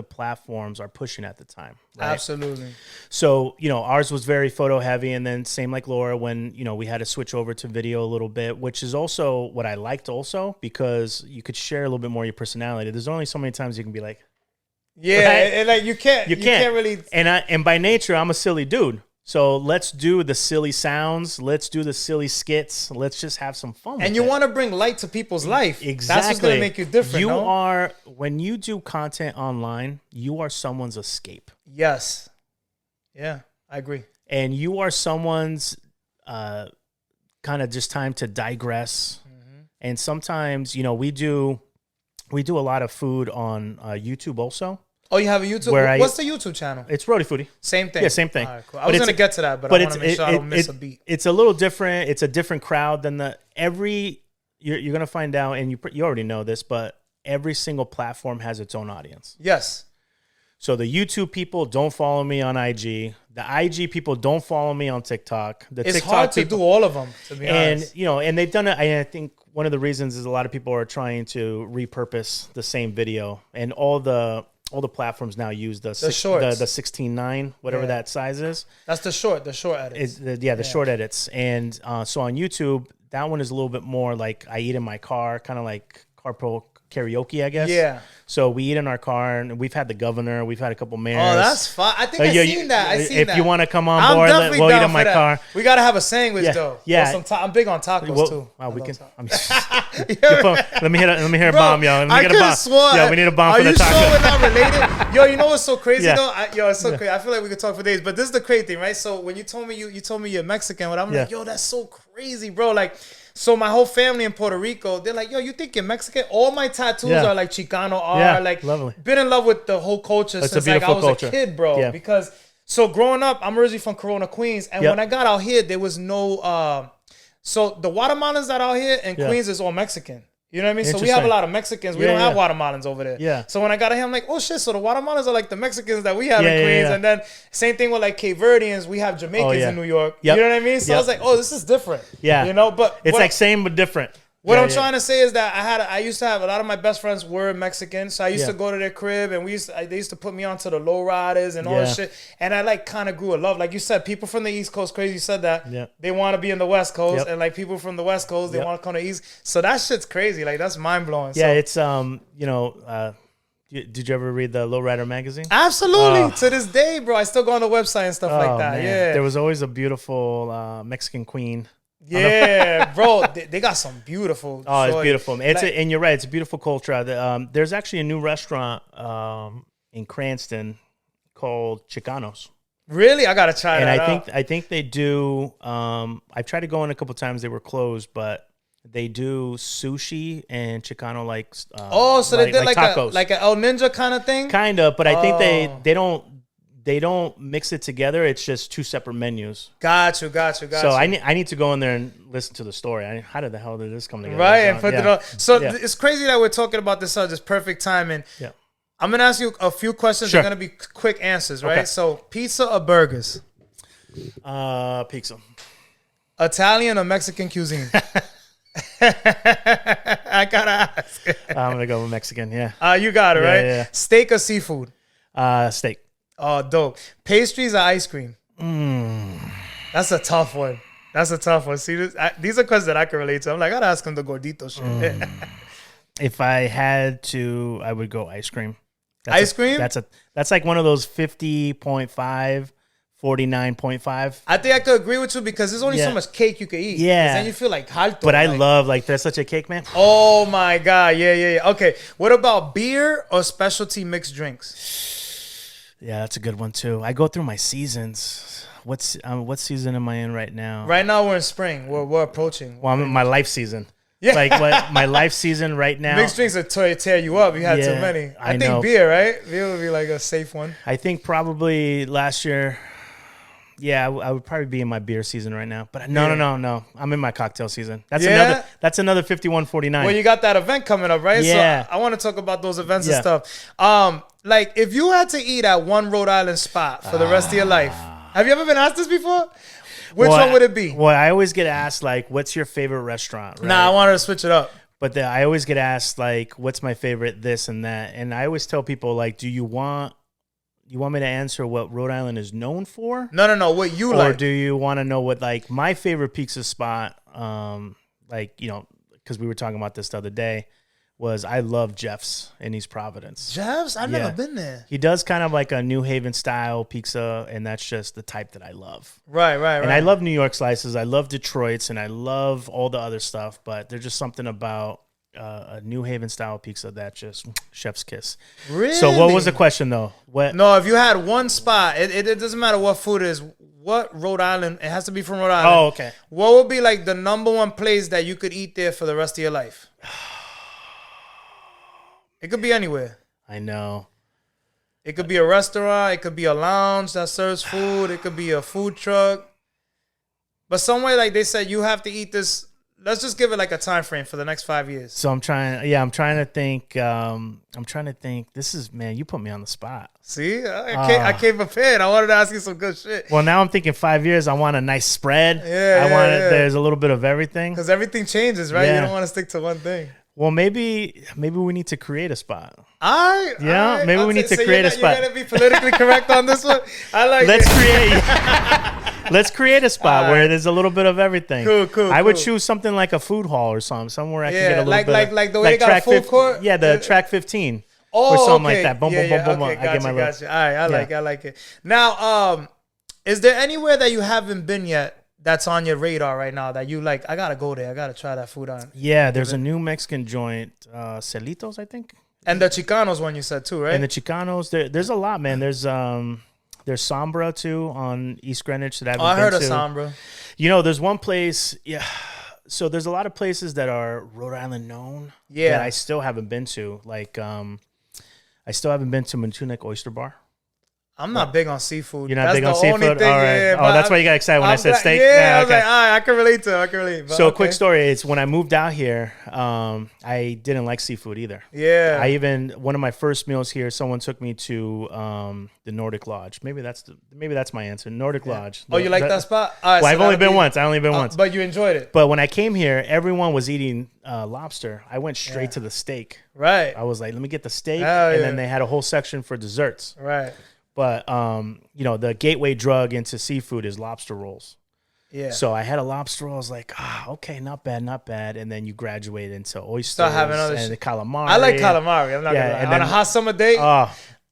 platforms are pushing at the time. Right? Absolutely. So, ours was very photo heavy, and then same like Laura when, we had to switch over to video a little bit, which is also what I liked also, because you could share a little bit more of your personality. There's only so many times you can be like, and like you can't really. And by nature, I'm a silly dude. So let's do the silly sounds. Let's do the silly skits. Let's just have some fun. And you want to bring light to people's life. Exactly. That's what's going to make you different. When you do content online, you are someone's escape. Yes. Yeah, I agree. And you are someone's kind of just time to digress. Mm-hmm. And sometimes, we do we do a lot of food on YouTube also. Oh, you have a YouTube? What's the YouTube channel? It's Rhody Foody. Same thing? Yeah, same thing. All right, cool. I was going to get to that, but I want to make sure I don't miss a beat. It's a little different. It's a different crowd than you're going to find out, and you already know this, but every single platform has its own audience. Yes. So the YouTube people don't follow me on IG. The IG people don't follow me on TikTok. It's TikTok hard to do all of them, to be honest. And they've done it. I think one of the reasons is a lot of people are trying to repurpose the same video, and all the platforms now use the 16:9, whatever that size is. That's the short edits. The short edits. And so on YouTube, that one is a little bit more like I eat in my car, kind of like carpool karaoke, I guess. Yeah. So we eat in our car, and we've had the governor, we've had a couple mayors. Oh, that's fine. I think I've seen that. If you want to come on board, we'll eat in my car. We gotta have a sandwich though. Yeah. I'm big on tacos too. Wow, we can. Let me hit a bomb, yo. Let me get a bomb. Yo, we need a bomb for the taco. Are you sure we're not related? Yo, you know what's so crazy though? It's so crazy. I feel like we could talk for days, but this is the crazy thing, right? So when you told me you're Mexican, I'm like, yo, that's so crazy, bro. Like. So my whole family in Puerto Rico, they're like, yo, you think you're Mexican? All my tattoos are like Chicano like lovely. Been in love with the whole culture since like I was a kid, bro. Yeah. Because so growing up, I'm originally from Corona, Queens, and when I got out here, there was no so the Guatemalans that out here in Queens is all Mexican. You know what I mean? So we have a lot of Mexicans. We don't have Guatemalans over there. Yeah. So when I got here, I'm like, oh shit. So the Guatemalans are like the Mexicans that we have in Queens. And then same thing with like Cape Verdeans. We have Jamaicans in New York. Yep. You know what I mean? So I was like, oh, this is different. Yeah. You know, but it's like same but different. What I'm trying to say is that I used to have a lot of my best friends were Mexican, so I used to go to their crib and they used to put me onto the low riders and all this shit, and I like kind of grew a love. Like you said, people from the East Coast, crazy you said that, they want to be in the West Coast, and like people from the West Coast, they want to come to the East. So that shit's crazy. Like that's mind blowing. Yeah, it's did you ever read the Lowrider magazine? Absolutely. To this day, bro, I still go on the website and stuff like that. Man. Yeah, there was always a beautiful Mexican queen. Yeah, bro, they got some beautiful. Oh, it's beautiful. And you're right. It's a beautiful culture. There's actually a new restaurant in Cranston called Chicanos. Really, I gotta try that out. I think they do. I've tried to go in a couple times. They were closed, but they do sushi and Chicano like. So they did like tacos, like an El Ninja kind of thing. Kind of, but I think they don't mix it together. It's just two separate menus. Got you. So I need to go in there and listen to the story. How did the hell did this come together? Right, and put it on. So it's crazy that we're talking about this on just perfect timing. Yeah. I'm going to ask you a few questions. They're going to be quick answers, right? Okay. So pizza or burgers? Pizza. Italian or Mexican cuisine? I got to ask. I'm going to go with Mexican, yeah. You got it, right? Yeah. Steak or seafood? Steak. Oh, dope. Pastries or ice cream? That's a tough one. See, these are questions that I can relate to. I'm like, I gotta ask him the gordito shit. If I had to, I would go ice cream. Ice cream? That's like one of those 50.5, 49.5. I think I could agree with you because there's only so much cake you can eat. Yeah. Then you feel like alto. But I love, there's such a cake, man. Oh my God. Yeah. Okay. What about beer or specialty mixed drinks? Yeah, that's a good one too. I go through my seasons. What season am I in right now? Right now we're in spring. We're approaching. Well, I'm in my life season. Yeah. Like my life season right now. Mixed drinks will tear you up. You had too many. I think beer, right? Beer would be like a safe one. I think probably last year. Yeah, I would probably be in my beer season right now. But no. I'm in my cocktail season. That's another 51.49. Well, you got that event coming up, right? Yeah. So I want to talk about those events and stuff. Like if you had to eat at one Rhode Island spot for the rest of your life, have you ever been asked this before? Which one would it be? Well, I always get asked like, "What's your favorite restaurant?" Right? Nah, I wanted to switch it up. But I always get asked like, "What's my favorite this and that?" And I always tell people like, "Do you want me to answer what Rhode Island is known for?" No. What you like? Or do you want to know what like my favorite pizza spot? Because we were talking about this the other day. I love Jeff's in East Providence. Jeff's? I've never been there. He does kind of like a New Haven style pizza, and that's just the type that I love. Right. And I love New York slices. I love Detroit's, and I love all the other stuff, but there's just something about a New Haven style pizza that just chef's kiss. Really? So what was the question though? No, if you had one spot, it doesn't matter what food it is. What Rhode Island? It has to be from Rhode Island. Oh, okay. What would be like the number one place that you could eat there for the rest of your life? It could be anywhere. I know. It could be a restaurant. It could be a lounge that serves food. It could be a food truck. But somewhere like they said, you have to eat this. Let's just give it like a time frame for the next 5 years. So I'm trying to think. This is, man, you put me on the spot. See, I came prepared. I wanted to ask you some good shit. Well, now I'm thinking 5 years. I want a nice spread. There's a little bit of everything. Because everything changes, right? Yeah. You don't want to stick to one thing. Well, maybe we need to create a spot. Maybe we need to create a spot. You're gonna be politically correct on this one. I like. Let's create a spot where there's a little bit of everything. Cool. I would choose something like a food hall or somewhere I can get a little bit. Like the way they got a full court. Yeah, the track 15. Oh, or something okay. like that. Boom. Okay, gotcha. All right, I like it. Now, is there anywhere that you haven't been yet that's on your radar right now that you like? I gotta go there. I gotta try that food on. Yeah, there's a new Mexican joint, Celitos, I think. And the Chicanos one you said too, right? And the Chicanos, there's a lot, man. There's Sombra too on East Greenwich that I heard of Sombra. You know, there's one place, yeah. So there's a lot of places that are Rhode Island known. Yeah. That I still haven't been to. Like, I still haven't been to Mantunik Oyster Bar. I'm not big on seafood. You're not big on seafood? Thing, all right. Yeah, that's why you got excited when I said steak? Yeah, I was like, all right, I can relate to it. So, quick story is when I moved out here, I didn't like seafood either. Yeah. One of my first meals here, someone took me to the Nordic Lodge. Maybe that's my answer. Nordic Lodge. You like that spot? Right, well, I've only been once. I only been once. But you enjoyed it. But when I came here, everyone was eating lobster. I went straight to the steak. Right. I was like, let me get the steak. And then they had a whole section for desserts. Right. But, the gateway drug into seafood is lobster rolls. Yeah. So I had a lobster roll. I was like, okay, not bad. And then you graduate into oysters Start having other and the calamari. I like calamari. I'm not gonna lie. And on a hot summer day,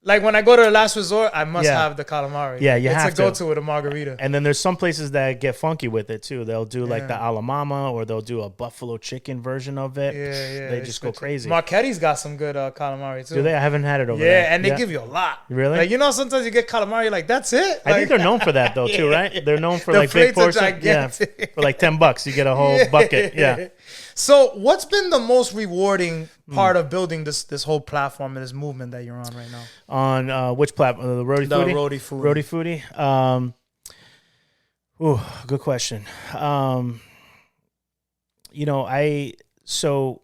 like when I go to the Last Resort, I must have the calamari. Yeah, it's a go-to with a margarita. And then there's some places that get funky with it too. They'll do like the a la mama, or they'll do a buffalo chicken version of it. Yeah. They just go crazy. Marquetti's got some good calamari too. Do they? I haven't had it over there. Yeah, and they give you a lot. Really? Like, sometimes you get calamari, like, that's it. I think they're known for that though too, right? They're known for like big portions. Yeah, for like $10 you get a whole bucket. Yeah. So what's been the most rewarding part of building this whole platform and this movement that you're on right now? On which platform? The Rhody Foody? Rhody Foody. Rhody Foody. Good question. So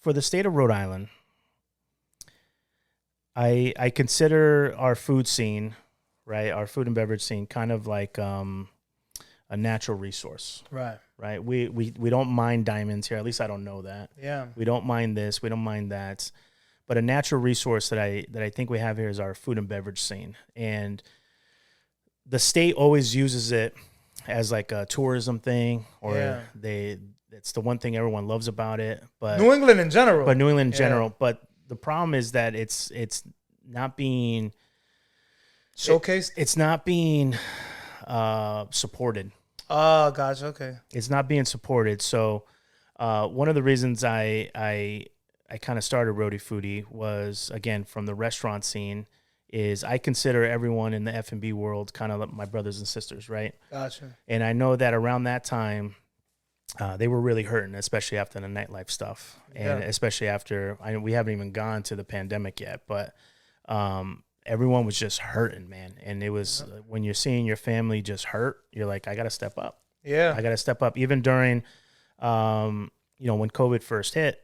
for the state of Rhode Island, I consider our food scene, right? Our food and beverage scene kind of like a natural resource. Right. We don't mine diamonds here. At least I don't know that. Yeah. We don't mine this. We don't mine that. But a natural resource that I think we have here is our food and beverage scene. And the state always uses it as like a tourism thing, or it's the one thing everyone loves about it. But New England in general. But the problem is that it's not being showcased. It's not being supported. Oh, gotcha. Okay. It's not being supported. So one of the reasons I kind of started Rhody Foody was, again, from the restaurant scene, is I consider everyone in the F&B world kind of like my brothers and sisters, right? Gotcha. And I know that around that time, they were really hurting, especially after the nightlife stuff. And especially after, we haven't even gone to the pandemic yet, but everyone was just hurting, man. And it was when you're seeing your family just hurt, you're like, I got to step up. Yeah. I got to step up. Even during, when COVID first hit,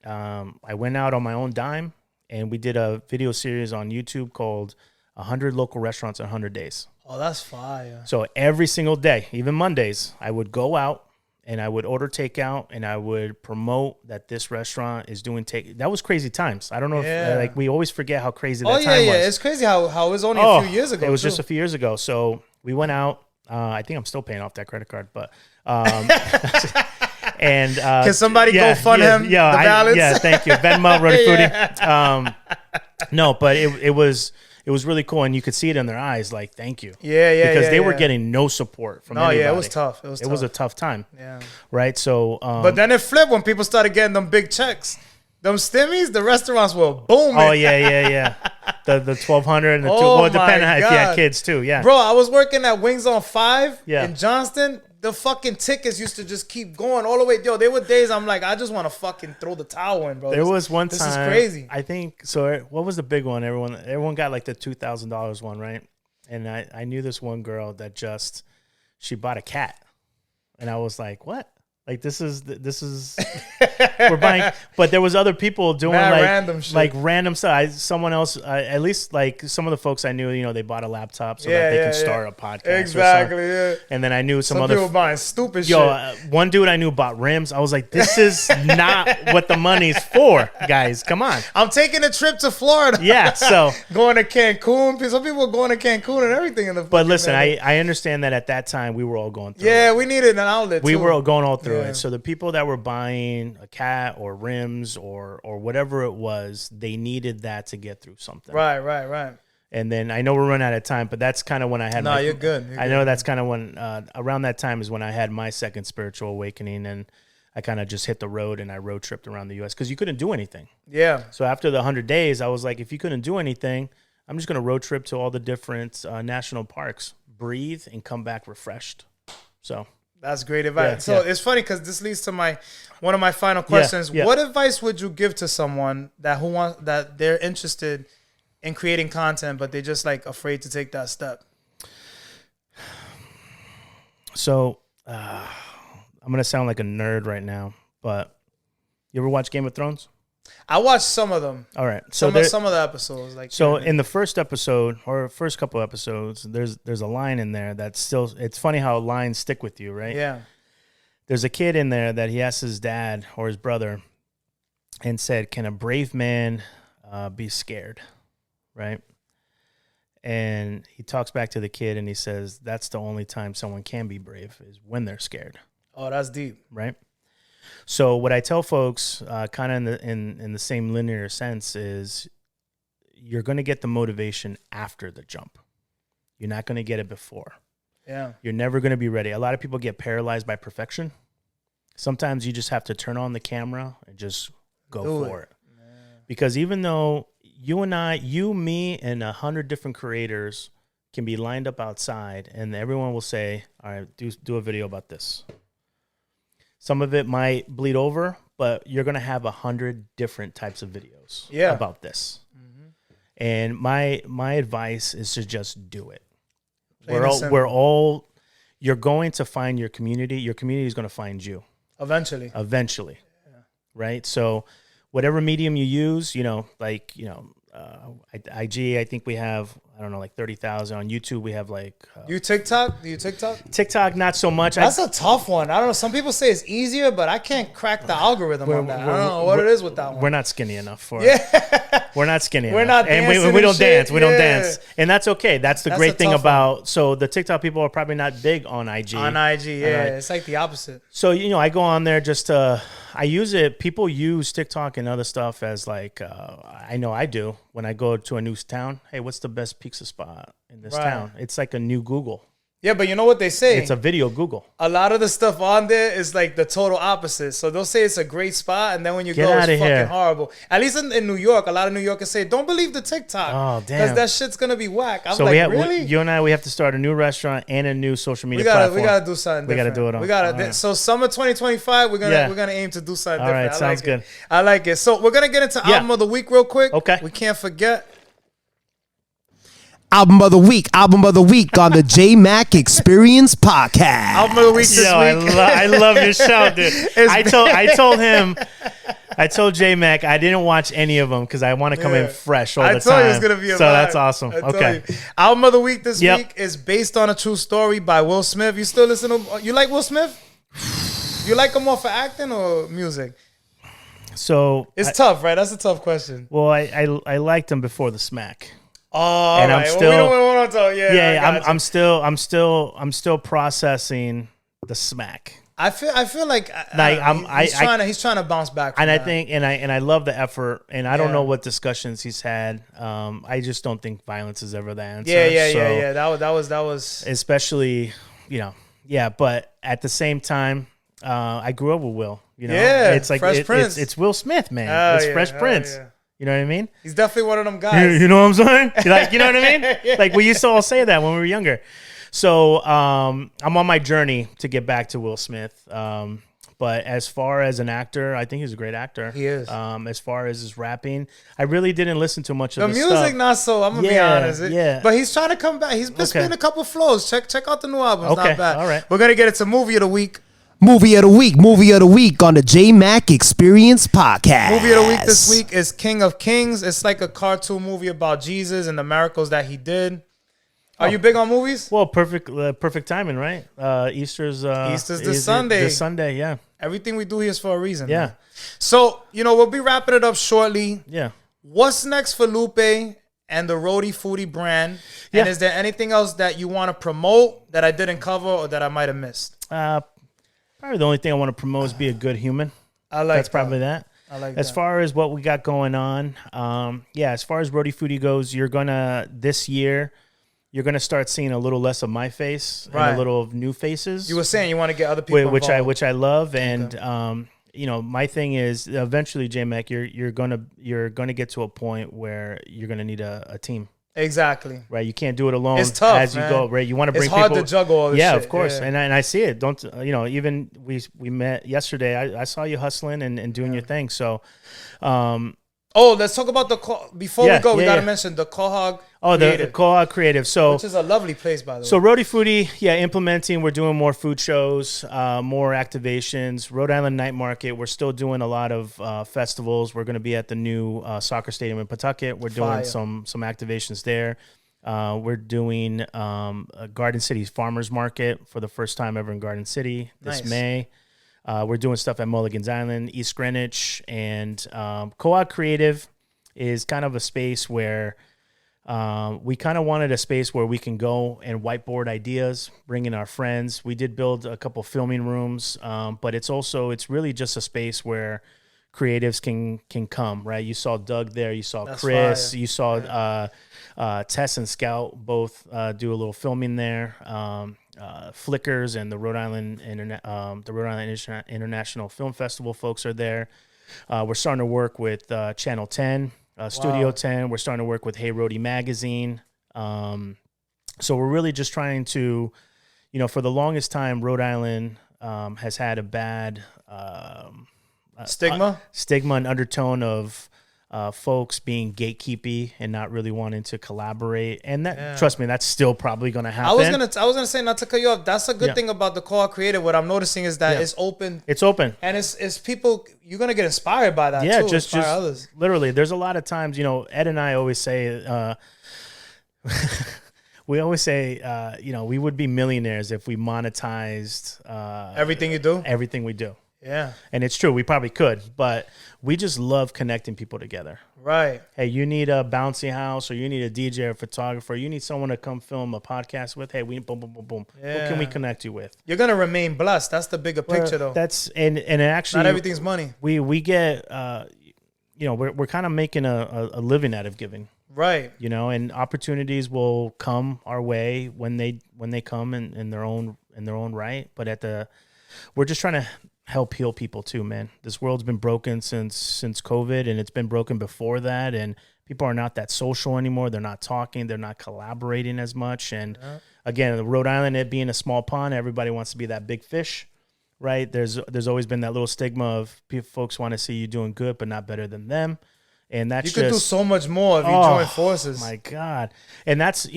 I went out on my own dime and we did a video series on YouTube called 100 Local Restaurants in 100 Days. Oh, that's fire. So every single day, even Mondays, I would go out and I would order takeout and I would promote that this restaurant is doing take. That was crazy times. I don't know if we always forget how crazy that time was. It's crazy how it was only a few years ago. It was just a few years ago. So we went out. I think I'm still paying off that credit card, but and can somebody go fund him? Yeah, the balance? Thank you, Venmo, Rhody Foody. No, but it was really cool, and you could see it in their eyes, like, thank you. Because they were getting no support from anybody. It was tough. It was a tough time. Yeah. Right. So, but then it flipped when people started getting them big checks. Them stimmies, the restaurants were booming. Oh yeah. The 1,200 and the well, depending on if you had kids too. Yeah, bro, I was working at Wings on 5 Yeah. in Johnston. The fucking tickets used to just keep going all the way. Yo, there were days I'm like, I just want to fucking throw the towel in, bro. There was one time. This is crazy. I think so. What was the big one? Everyone got like the $2,000 one, right? And I knew this one girl that she bought a cat, and I was like, what? Like this is we're buying, but there was other people doing random shit. like random stuff. Someone else, at least like some of the folks I knew, you know, they bought a laptop so that they can start a podcast. Exactly. Yeah. And then I knew some other people buying stupid shit. One dude I knew bought rims. I was like, this is not what the money's for, guys. Come on. I'm taking a trip to Florida. Yeah. So going to Cancun. Some people are going to Cancun and everything in the. But listen, I understand that at that time we were all going through. Yeah, we needed an outlet. We too. were all going all through. So the people that were buying a cat or rims or whatever it was, they needed that to get through something. Right. And then I know we're running out of time, but that's kind of when I had. No, you're good. I know that's kind of when around that time is when I had my second spiritual awakening, and I kind of just hit the road and I road tripped around the U.S. because you couldn't do anything. Yeah. So after the 100 days, I was like, if you couldn't do anything, I'm just gonna road trip to all the different national parks, breathe, and come back refreshed. So. That's great advice. It's funny because this leads to one of my final questions. Yeah. What advice would you give to someone that they're interested in creating content, but they're just like afraid to take that step? So I'm gonna sound like a nerd right now, but you ever watch Game of Thrones? I watched some of them. All right. So some of the episodes, like in the first episode or first couple episodes, there's a line in there that's still. It's funny how lines stick with you, right? Yeah. There's a kid in there that he asked his dad or his brother, and said, "Can a brave man be scared?" Right. And he talks back to the kid and he says, "That's the only time someone can be brave is when they're scared." Oh, that's deep. Right. So what I tell folks, kind of in the same linear sense, is you're going to get the motivation after the jump. You're not going to get it before. Yeah. You're never going to be ready. A lot of people get paralyzed by perfection. Sometimes you just have to turn on the camera and just go for it. Because even though you, me, and 100 different creators can be lined up outside, and everyone will say, "All right, do a video about this." Some of it might bleed over, but you're going to have 100 different types of videos about this. Mm-hmm. And my advice is to just do it. You're going to find your community. Your community is going to find you. Eventually. Yeah. Right? So whatever medium you use, IG, I think we have, I don't know, like 30,000. On YouTube, we have like... you TikTok? Do you TikTok? TikTok, not so much. That's a tough one. I don't know. Some people say it's easier, but I can't crack the algorithm on that. I don't know what it is with that one. We're not skinny enough for it. We're not skinny enough. We're not dancing and we don't dance. We don't Yeah. dance. And that's okay. That's the great thing about... So the TikTok people are probably not big on IG. On IG, yeah. It's like the opposite. So, I go on there just to... I use it. People use TikTok and other stuff as like... I know I do. When I go to a new town, hey, what's the best pizza spot in this town? It's like a new Google. Yeah, but you know what they say? It's a video Google. A lot of the stuff on there is like the total opposite. So they'll say it's a great spot, and then when you go, it's fucking horrible. At least in New York, a lot of New Yorkers say, don't believe the TikTok. Oh, damn. Because that shit's going to be whack. I'm so like, really? You and I, we have to start a new restaurant and a new social media platform. We got to do something different. We got to do it on. So summer 2025, we're gonna aim to do something different. All right, sounds good. I like it. So we're going to get into Album of the Week real quick. Okay. We can't forget. Album of the week on the Jmack Experience Podcast. Album of the week this week. I love your show, dude. I told Jmack I didn't watch any of them because I want to come in fresh all the time. I told you it's gonna be a vibe. That's awesome. Okay. Album of the week this week is based on a true story by Will Smith. You still listen to? You like Will Smith? You like him more for acting or music? So it's tough, right? That's a tough question. Well, I liked him before the smack. Oh, and right. We don't want to talk. I'm still processing the smack. I feel like he's trying to bounce back. And I think I love the effort. And I don't know what discussions he's had. I just don't think violence is ever the answer. Yeah. That was especially, But at the same time, I grew up with Will. You know, Yeah, it's like Fresh Prince. It's Will Smith, man. It's Fresh Prince. Yeah. You know what I mean? He's definitely one of them guys. You know what I'm saying? Like, you know what I mean? Yeah. Like we used to all say that when we were younger. So I'm on my journey to get back to Will Smith. But as far as an actor, I think he's a great actor. He is. As far as his rapping, I really didn't listen to much of the his music. stuff. Not so. I'm gonna be honest. Yeah. But he's trying to come back. He's been spinning a couple flows. Check out the new album. It's not bad. All right. We're gonna get it to movie of the week. Movie of the week on the J-Mac Experience Podcast. Movie of the week this week is King of Kings. It's like a cartoon movie about Jesus and the miracles that he did. Are you big on movies? Well, perfect timing, right? Easter's this Sunday. This Sunday, yeah. Everything we do here is for a reason. Yeah. Man. So, we'll be wrapping it up shortly. Yeah. What's next for Lupe and the Rhody Foody brand? Yeah. And is there anything else that you want to promote that I didn't cover or that I might have missed? Probably the only thing I want to promote is be a good human. That's probably that. I like as far as what we got going on, as far as Rhody Foody goes, this year, you're gonna start seeing a little less of my face and a little of new faces. You were saying you want to get other people involved. which I love, and my thing is eventually, J-Mac, you're gonna get to a point where you're gonna need a team. Exactly. Right, you can't do it alone. It's tough, as you go. Right, you want to bring people. It's hard to juggle all this shit. Yeah, of course, and I see it. Don't even we met yesterday. I saw you hustling and doing your thing. So, let's talk about before we go. We gotta mention the Quahog. The Quahog Creative. So, which is a lovely place, by the way. So Rhody Foody, implementing. We're doing more food shows, more activations. Rhode Island Night Market. We're still doing a lot of festivals. We're going to be at the new soccer stadium in Pawtucket. We're doing some activations there. We're doing a Garden City Farmers Market for the first time ever in Garden City this May. We're doing stuff at Mulligan's Island, East Greenwich, and Quahog Creative is kind of a space where we kind of wanted a space where we can go and whiteboard ideas, bring in our friends. We did build a couple filming rooms, but it's really just a space where creatives can come, right? You saw Doug there, you saw Chris, you saw Tess and Scout both do a little filming there. Flickers and the Rhode Island International Film Festival folks are there. We're starting to work with Channel 10. Studio 10. We're starting to work with Hey Rhody magazine. So we're really just trying to, for the longest time, Rhode Island has had a bad stigma and undertone of folks being gatekeepy and not really wanting to collaborate. And that, trust me, that's still probably going to happen. I was gonna say, not to cut you off, that's a good thing about the Quahog Creative. What I'm noticing is that it's open. It's open, and it's people. You're gonna get inspired by that. Too, just others. Literally, there's a lot of times. Ed and I always say. We always say, we would be millionaires if we monetized everything you do. Everything we do. Yeah. And it's true. We probably could, but we just love connecting people together. Right. Hey, you need a bouncy house, or you need a DJ or photographer. You need someone to come film a podcast with. Hey, we boom, boom, boom, boom. Yeah. What can we connect you with? You're going to remain blessed. That's the bigger picture, though. That's, and actually. Not everything's money. We get, we're kind of making a living out of giving. Right. And opportunities will come our way when they come in their own right. But we're just trying to help heal people too, man. This world's been broken since COVID, and it's been broken before that. And people are not that social anymore. They're not talking. They're not collaborating as much. And again, Rhode Island, it being a small pond, everybody wants to be that big fish, right? There's always been that little stigma of folks want to see you doing good, but not better than them. And that's you could do so much more if you join forces. My God. And that's,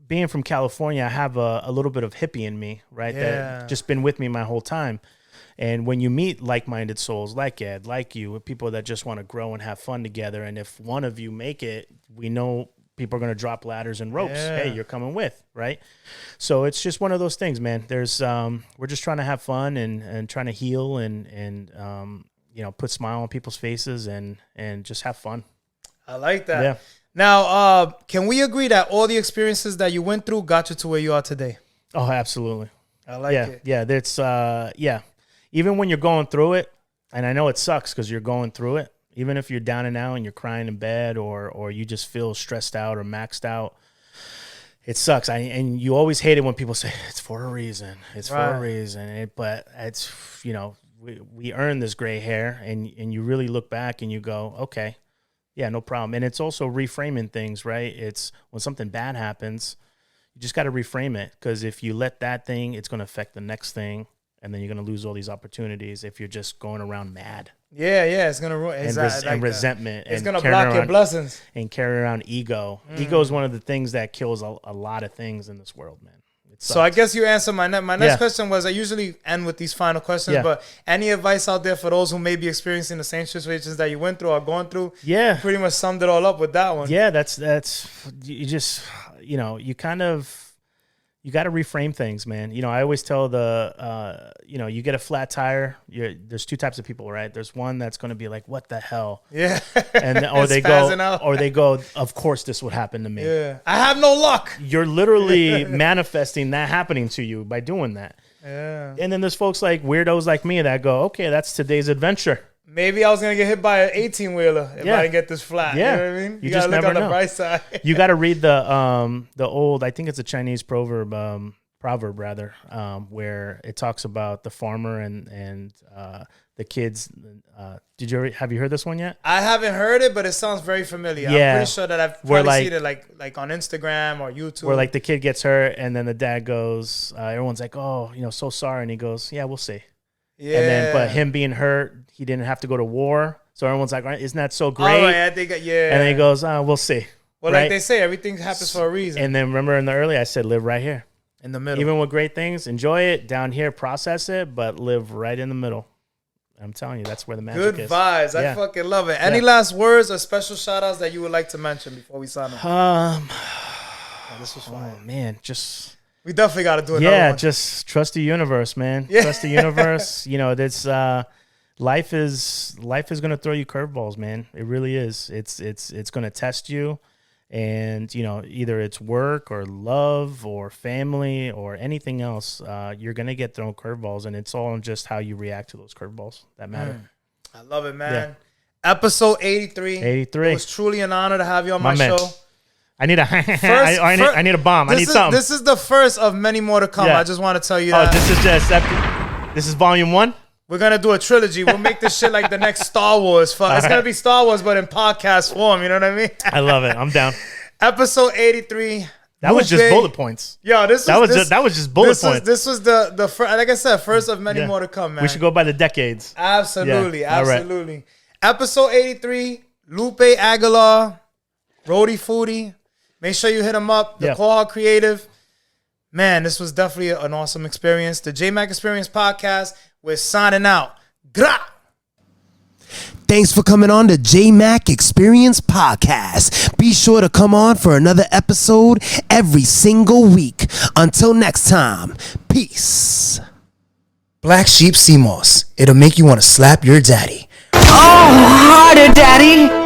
being from California, I have a little bit of hippie in me, right? Yeah. That just been with me my whole time. And when you meet like-minded souls like Ed, like you, people that just want to grow and have fun together, and if one of you make it, we know people are going to drop ladders and ropes. Yeah. Hey, you're coming with, right? So it's just one of those things, man. There's we're just trying to have fun and trying to heal and put smile on people's faces and just have fun. I like that. Yeah. Now, can we agree that all the experiences that you went through got you to where you are today? Oh, absolutely. I like it. Yeah, that's even when you're going through it, and I know it sucks because you're going through it, even if you're down and out and you're crying in bed or you just feel stressed out or maxed out, it sucks. And you always hate it when people say it's for a reason. It's for a reason. But it's, you know, we earn this gray hair, and you really look back and you go, okay, yeah, no problem. And it's also reframing things, right? It's when something bad happens, you just got to reframe it, because if you let that thing, it's going to affect the next thing, and then you're going to lose all these opportunities if you're just going around mad. Yeah, it's going to ruin. And resentment. It's going to block your blessings. And carry around ego. Ego is one of the things that kills a lot of things in this world, man. So I guess you answered my next question was, I usually end with these final questions, but any advice out there for those who may be experiencing the same situations that you went through or going through? Yeah. You pretty much summed it all up with that one. Yeah, that's you just, you know, you got to reframe things, man. You know, I always tell you know, you get a flat tire. There's two types of people, right? There's one that's going to be like, "What the hell?" Yeah, and or they go, "Of course, this would happen to me." Yeah, I have no luck. You're literally manifesting that happening to you by doing that. Yeah. And then there's folks like weirdos like me that go, "Okay, that's today's adventure." Maybe I was going to get hit by an 18-wheeler if I didn't get this flat. Yeah. You know what I mean? You got to look on the bright side. You got to read the old, I think it's a Chinese proverb rather, where it talks about the farmer and the kids. Have you heard this one yet? I haven't heard it, but it sounds very familiar. Yeah. I'm pretty sure that I've probably seen it like on Instagram or YouTube. Where like the kid gets hurt and then the dad goes, everyone's like, "Oh, you know, so sorry." And he goes, "Yeah, we'll see." Yeah. And then, but him being hurt, he didn't have to go to war. So everyone's like, "Isn't that so great?" Oh, right, I think, yeah. And then he goes, "We'll see." Well, right? Like they say, everything happens for a reason. And then remember in the early, I said, live right here. In the middle. Even with great things, enjoy it. Down here, process it, but live right in the middle. I'm telling you, that's where the magic is. Good vibes. I fucking love it. Any last words or special shout-outs that you would like to mention before we sign off? This was fun. Oh, man, just... We definitely got to do another one. Yeah, just trust the universe, man. Yeah. Trust the universe. You know, this life is going to throw you curveballs, man. It really is. It's going to test you, and you know, either it's work or love or family or anything else. You're going to get thrown curveballs, and it's all in just how you react to those curveballs that matter. I love it, man. Yeah. Episode 83. It was truly an honor to have you on my show. I need a I need a bomb. I need something. This is the first of many more to come. Yeah. I just want to tell you that. This is volume 1? We're going to do a trilogy. We'll make this shit like the next Star Wars. It's going to be Star Wars, but in podcast form. You know what I mean? I love it. I'm down. Episode 83. That was just bullet points. Yo, that was just bullet points. This was the first, like I said, first of many more to come, man. We should go by the decades. Absolutely. Yeah. Absolutely. Right. Episode 83, Lupe Aguilar, Rhody Foody. Make sure you hit them up. The Cohort Creative. Man, this was definitely an awesome experience. The JMack Experience Podcast. We're signing out. Gra! Thanks for coming on the JMack Experience Podcast. Be sure to come on for another episode every single week. Until next time, peace. Black Sheep sea moss. It'll make you want to slap your daddy. Oh, harder, daddy.